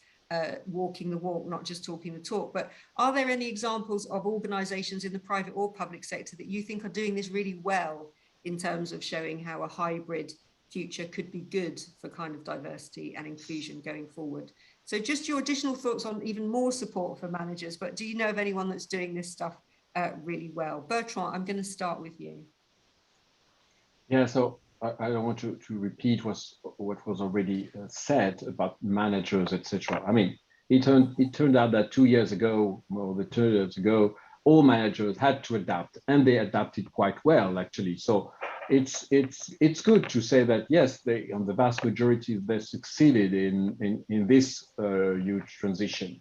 walking the walk, not just talking the talk, but are there any examples of organizations in the private or public sector that you think are doing this really well in terms of showing how a hybrid future could be good for kind of diversity and inclusion going forward? So just your additional thoughts on even more support for managers, but do you know of anyone that's doing this stuff really well? Bertrand, I'm going to start with you. Yeah, so I don't want to repeat what was already said about managers, etc. I mean, it turned out that 2 years ago, or 2 years ago, all managers had to adapt, and they adapted quite well, actually. So it's good to say that yes, they, on the vast majority, they succeeded in this huge transition.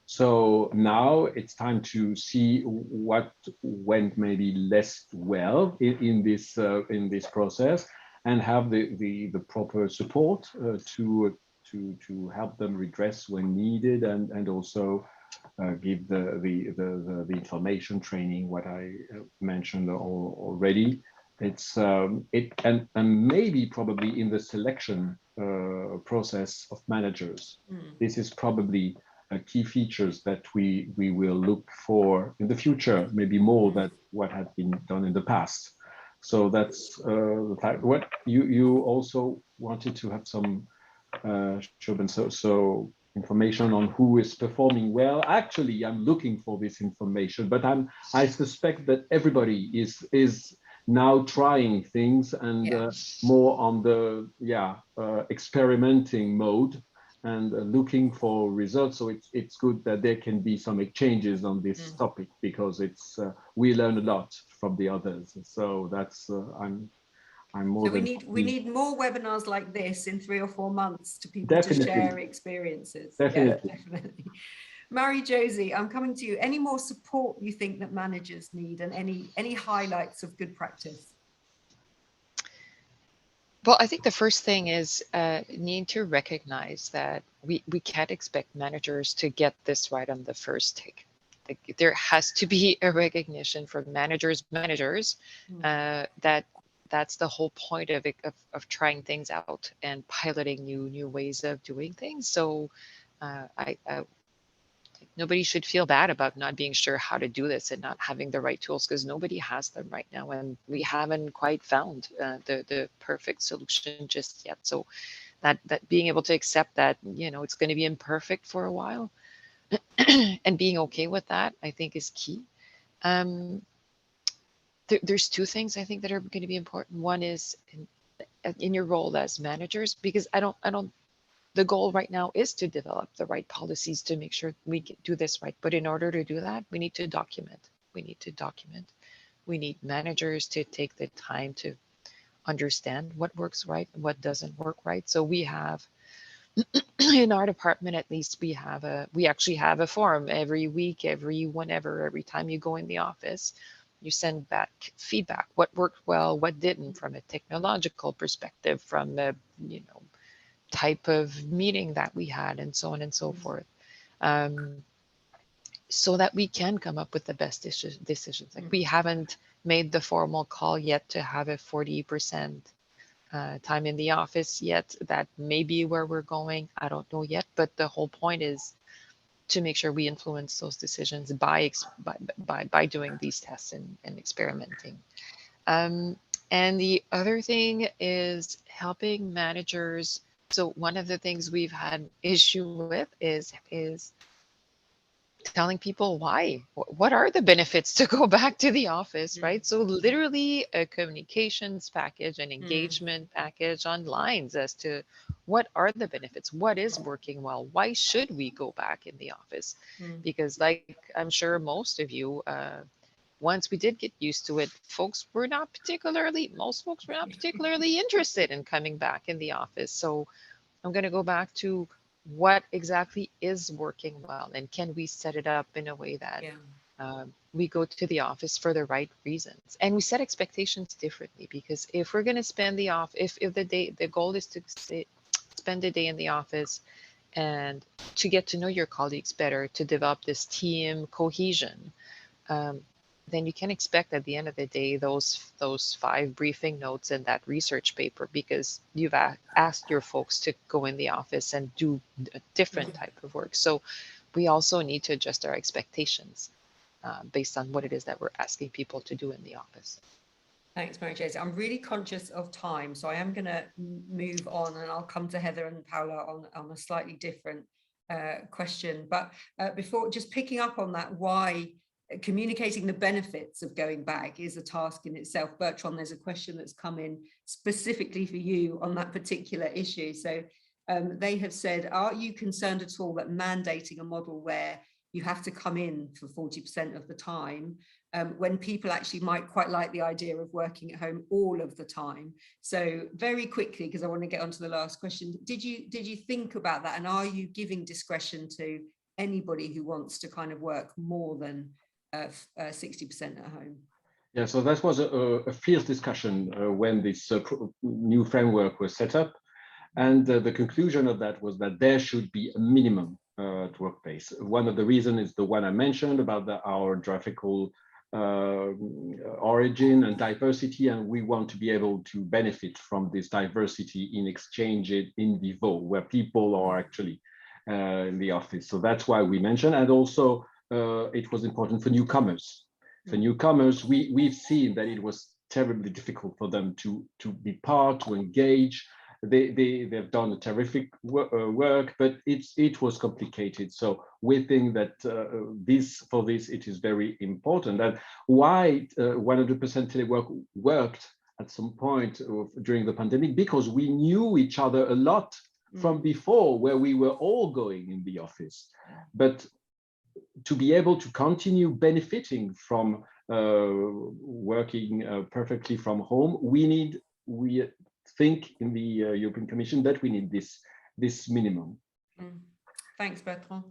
So now it's time to see what went maybe less well in this process, and have the proper support to help them redress when needed, and also give the information training, what I mentioned already. It's and maybe probably in the selection process of managers. This is probably key features that we will look for in the future, maybe more than what had been done in the past. So that's the fact. What you also wanted to have some Shoban. So information on who is performing well. Actually, I'm looking for this information, but I suspect that everybody is now trying things and more on the experimenting mode and looking for results. So it's good that there can be some exchanges on this topic, because it's we learn a lot from the others. So that's I'm more so we need more webinars like this in 3 or 4 months to people to share experiences. Definitely. Yeah, definitely. Marie-Josie, I'm coming to you. Any more support you think that managers need, and any highlights of good practice? Well, I think the first thing is need to recognize that we can't expect managers to get this right on the first take. Like, there has to be a recognition from managers that that's the whole point of it, of trying things out and piloting new ways of doing things. So nobody should feel bad about not being sure how to do this and not having the right tools, because nobody has them right now, and we haven't quite found the perfect solution just yet. So that being able to accept that, you know, it's going to be imperfect for a while and being okay with that, I think, is key. There's two things I think that are going to be important. One is in your role as managers, because I don't the goal right now is to develop the right policies to make sure we do this right. But in order to do that, we need to document. We need managers to take the time to understand what works right and what doesn't work right. So we have, in our department at least, we actually have a forum every week, every time you go in the office, you send back feedback. What worked well, what didn't, from a technological perspective, from a, you know, type of meeting that we had, and so on and so forth, so that we can come up with the best decisions. Like, we haven't made the formal call yet to have a 40% time in the office yet. That may be where we're going. I don't know yet, but the whole point is to make sure we influence those decisions by doing these tests and experimenting. And the other thing is helping managers. So one of the things we've had issue with is telling people why. What are the benefits to go back to the office, right? So literally a communications package, an engagement package on lines as to what are the benefits, what is working well, why should we go back in the office? Because, like, I'm sure most of you, once we did get used to it, most folks were not particularly interested in coming back in the office. So I'm going to go back to what exactly is working well, and can we set it up in a way that we go to the office for the right reasons, and we set expectations differently. Because if we're going to spend if the goal is to spend a day in the office and to get to know your colleagues better, to develop this team cohesion, then you can expect at the end of the day those 5 briefing notes and that research paper, because you've asked your folks to go in the office and do a different type of work. So we also need to adjust our expectations based on what it is that we're asking people to do in the office. Thanks, Marie-Josie. I'm really conscious of time, so I am going to move on, and I'll come to Heather and Paula on a slightly different question. But before, just picking up on that, why communicating the benefits of going back is a task in itself. Bertrand, there's a question that's come in specifically for you on that particular issue. So they have said, are you concerned at all that mandating a model where you have to come in for 40% of the time, when people actually might quite like the idea of working at home all of the time? So very quickly, because I want to get on to the last question, did you think about that, and are you giving discretion to anybody who wants to kind of work more than 60% at home? Yeah, so that was a fierce discussion when this new framework was set up, and the conclusion of that was that there should be a minimum at workplace. One of the reasons is the one I mentioned about our geographical origin and diversity, and we want to be able to benefit from this diversity in exchange in vivo, where people are actually in the office. So that's why we mentioned, and also it was important for newcomers. For newcomers, we've seen that it was terribly difficult for them to be part, to engage, they've done a terrific work, but it was complicated. So we think that for this it is very important. And why 100% telework worked at some point during the pandemic, because we knew each other a lot from before, where we were all going in the office. But to be able to continue benefiting from working perfectly from home, we think in the European Commission that we need this minimum. Thanks, Bertrand.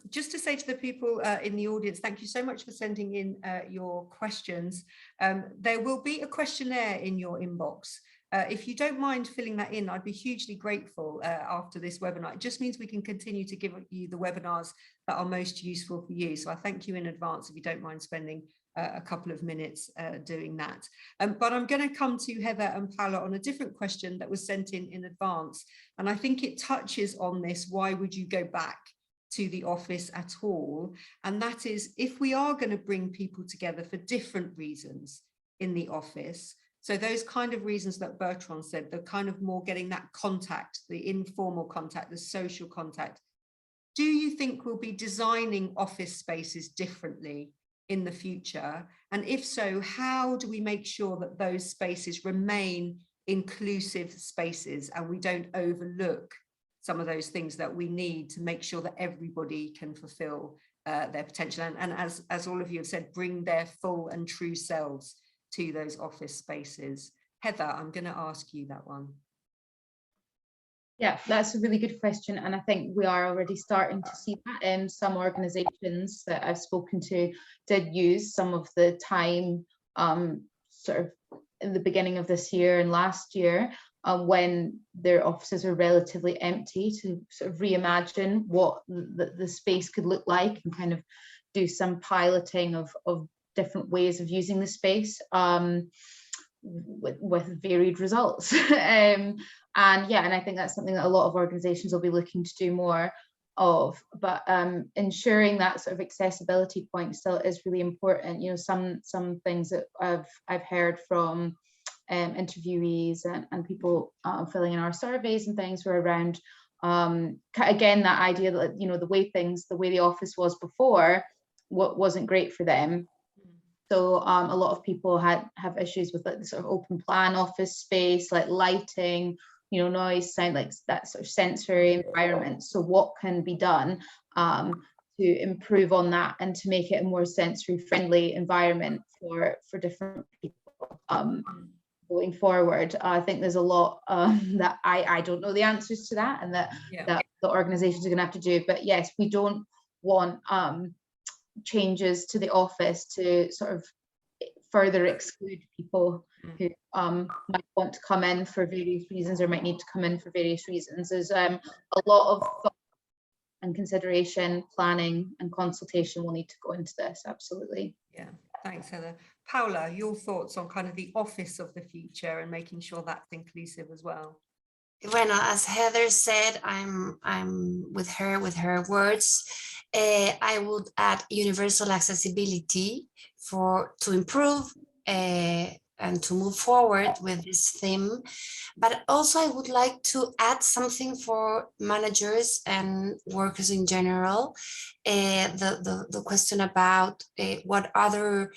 Just to say to the people in the audience, thank you so much for sending in your questions. There will be a questionnaire in your inbox. If you don't mind filling that in, I'd be hugely grateful after this webinar. It just means we can continue to give you the webinars that are most useful for you. So I thank you in advance if you don't mind spending a couple of minutes doing that. But I'm going to come to Heather and Paula on a different question that was sent in advance. And I think it touches on this: why would you go back to the office at all? And that is, if we are going to bring people together for different reasons in the office, so those kind of reasons that Bertrand said, the kind of more getting that contact, the informal contact, the social contact, do you think we'll be designing office spaces differently in the future? And if so, how do we make sure that those spaces remain inclusive spaces and we don't overlook some of those things that we need to make sure that everybody can fulfill their potential and as all of you have said, bring their full and true selves to those office spaces? Heather, I'm going to ask you that one. Yeah, that's a really good question, and I think we are already starting to see that. Some organisations that I've spoken to did use some of the time sort of in the beginning of this year and last year when their offices are relatively empty to sort of reimagine what the space could look like and kind of do some piloting of different ways of using the space with varied results. And I think that's something that a lot of organizations will be looking to do more of, but ensuring that sort of accessibility point still is really important. You know, some things that I've heard from interviewees and people filling in our surveys and things were around again that idea that, you know, the way the office was before wasn't great for them. So a lot of people have issues with like the sort of open plan office space, like lighting, you know, noise, sound, like that sort of sensory environment. So what can be done to improve on that and to make it a more sensory friendly environment for different people going forward? I think there's a lot that I don't know the answers to that, and that the organizations are going to have to do. But yes, we don't want changes to the office to sort of further exclude people who might want to come in for various reasons or might need to come in for various reasons. There's a lot of thought and consideration, planning and consultation will need to go into this, absolutely. Yeah, thanks, Heather. Paula, your thoughts on kind of the office of the future and making sure that's inclusive as well? Well, as Heather said, I'm with her words. I would add universal accessibility to improve and to move forward with this theme. But also I would like to add something for managers and workers in general. The question about what other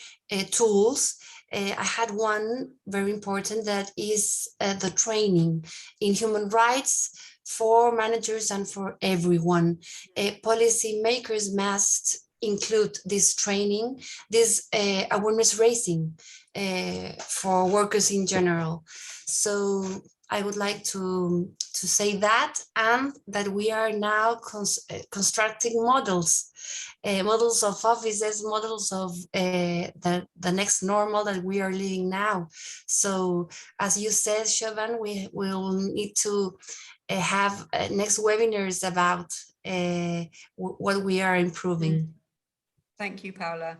tools. I had one very important that is the training in human rights for managers and for everyone. Policy makers must include this training, this awareness raising for workers in general. So I would like to say that, and that we are now constructing models of offices, models of the next normal that we are living now. So as you said, Chauvin, we will need to have next webinars about what we are improving. Thank you, Paula.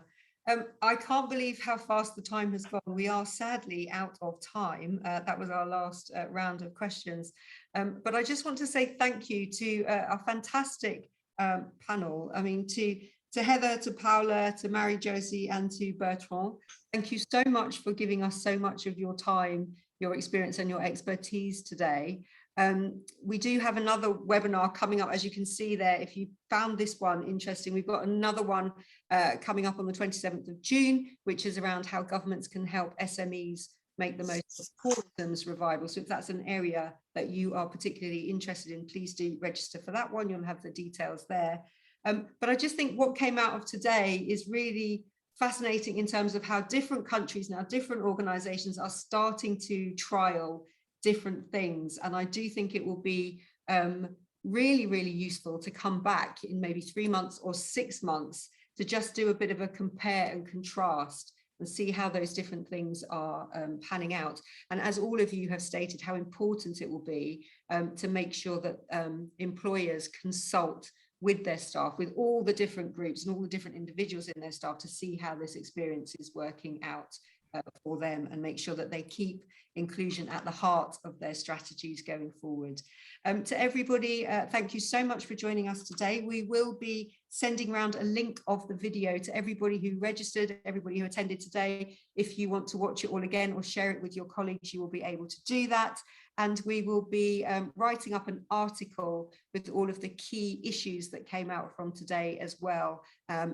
I can't believe how fast the time has gone. We are sadly out of time. That was our last round of questions. But I just want to say thank you to our fantastic panel. I mean, to Heather, to Paula, to Marie-Josie and to Bertrand. Thank you so much for giving us so much of your time your experience and your expertise today. We do have another webinar coming up, as you can see there. If you found this one interesting, we've got another one coming up on the 27th of June, which is around how governments can help SMEs make the most of tourism's revival. So if that's an area that you are particularly interested in, please do register for that one. You'll have the details there. But I just think what came out of today is really fascinating in terms of how different countries now, different organizations are starting to trial different things. And I do think it will be really, really useful to come back in maybe 3 months or 6 months to just do a bit of a compare and contrast and see how those different things are panning out. And as all of you have stated, how important it will be to make sure that employers consult with their staff, with all the different groups and all the different individuals in their staff, to see how this experience is working out for them, and make sure that they keep inclusion at the heart of their strategies going forward. To everybody, thank you so much for joining us today. We will be sending around a link of the video to everybody who registered, everybody who attended today. If you want to watch it all again or share it with your colleagues, you will be able to do that. And we will be writing up an article with all of the key issues that came out from today as well.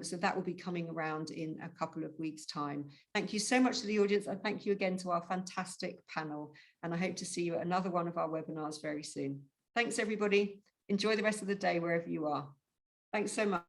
So that will be coming around in a couple of weeks' time. Thank you so much to the audience, and thank you again to our fantastic panel. And I hope to see you at another one of our webinars very soon. Thanks, everybody. Enjoy the rest of the day wherever you are. Thanks so much.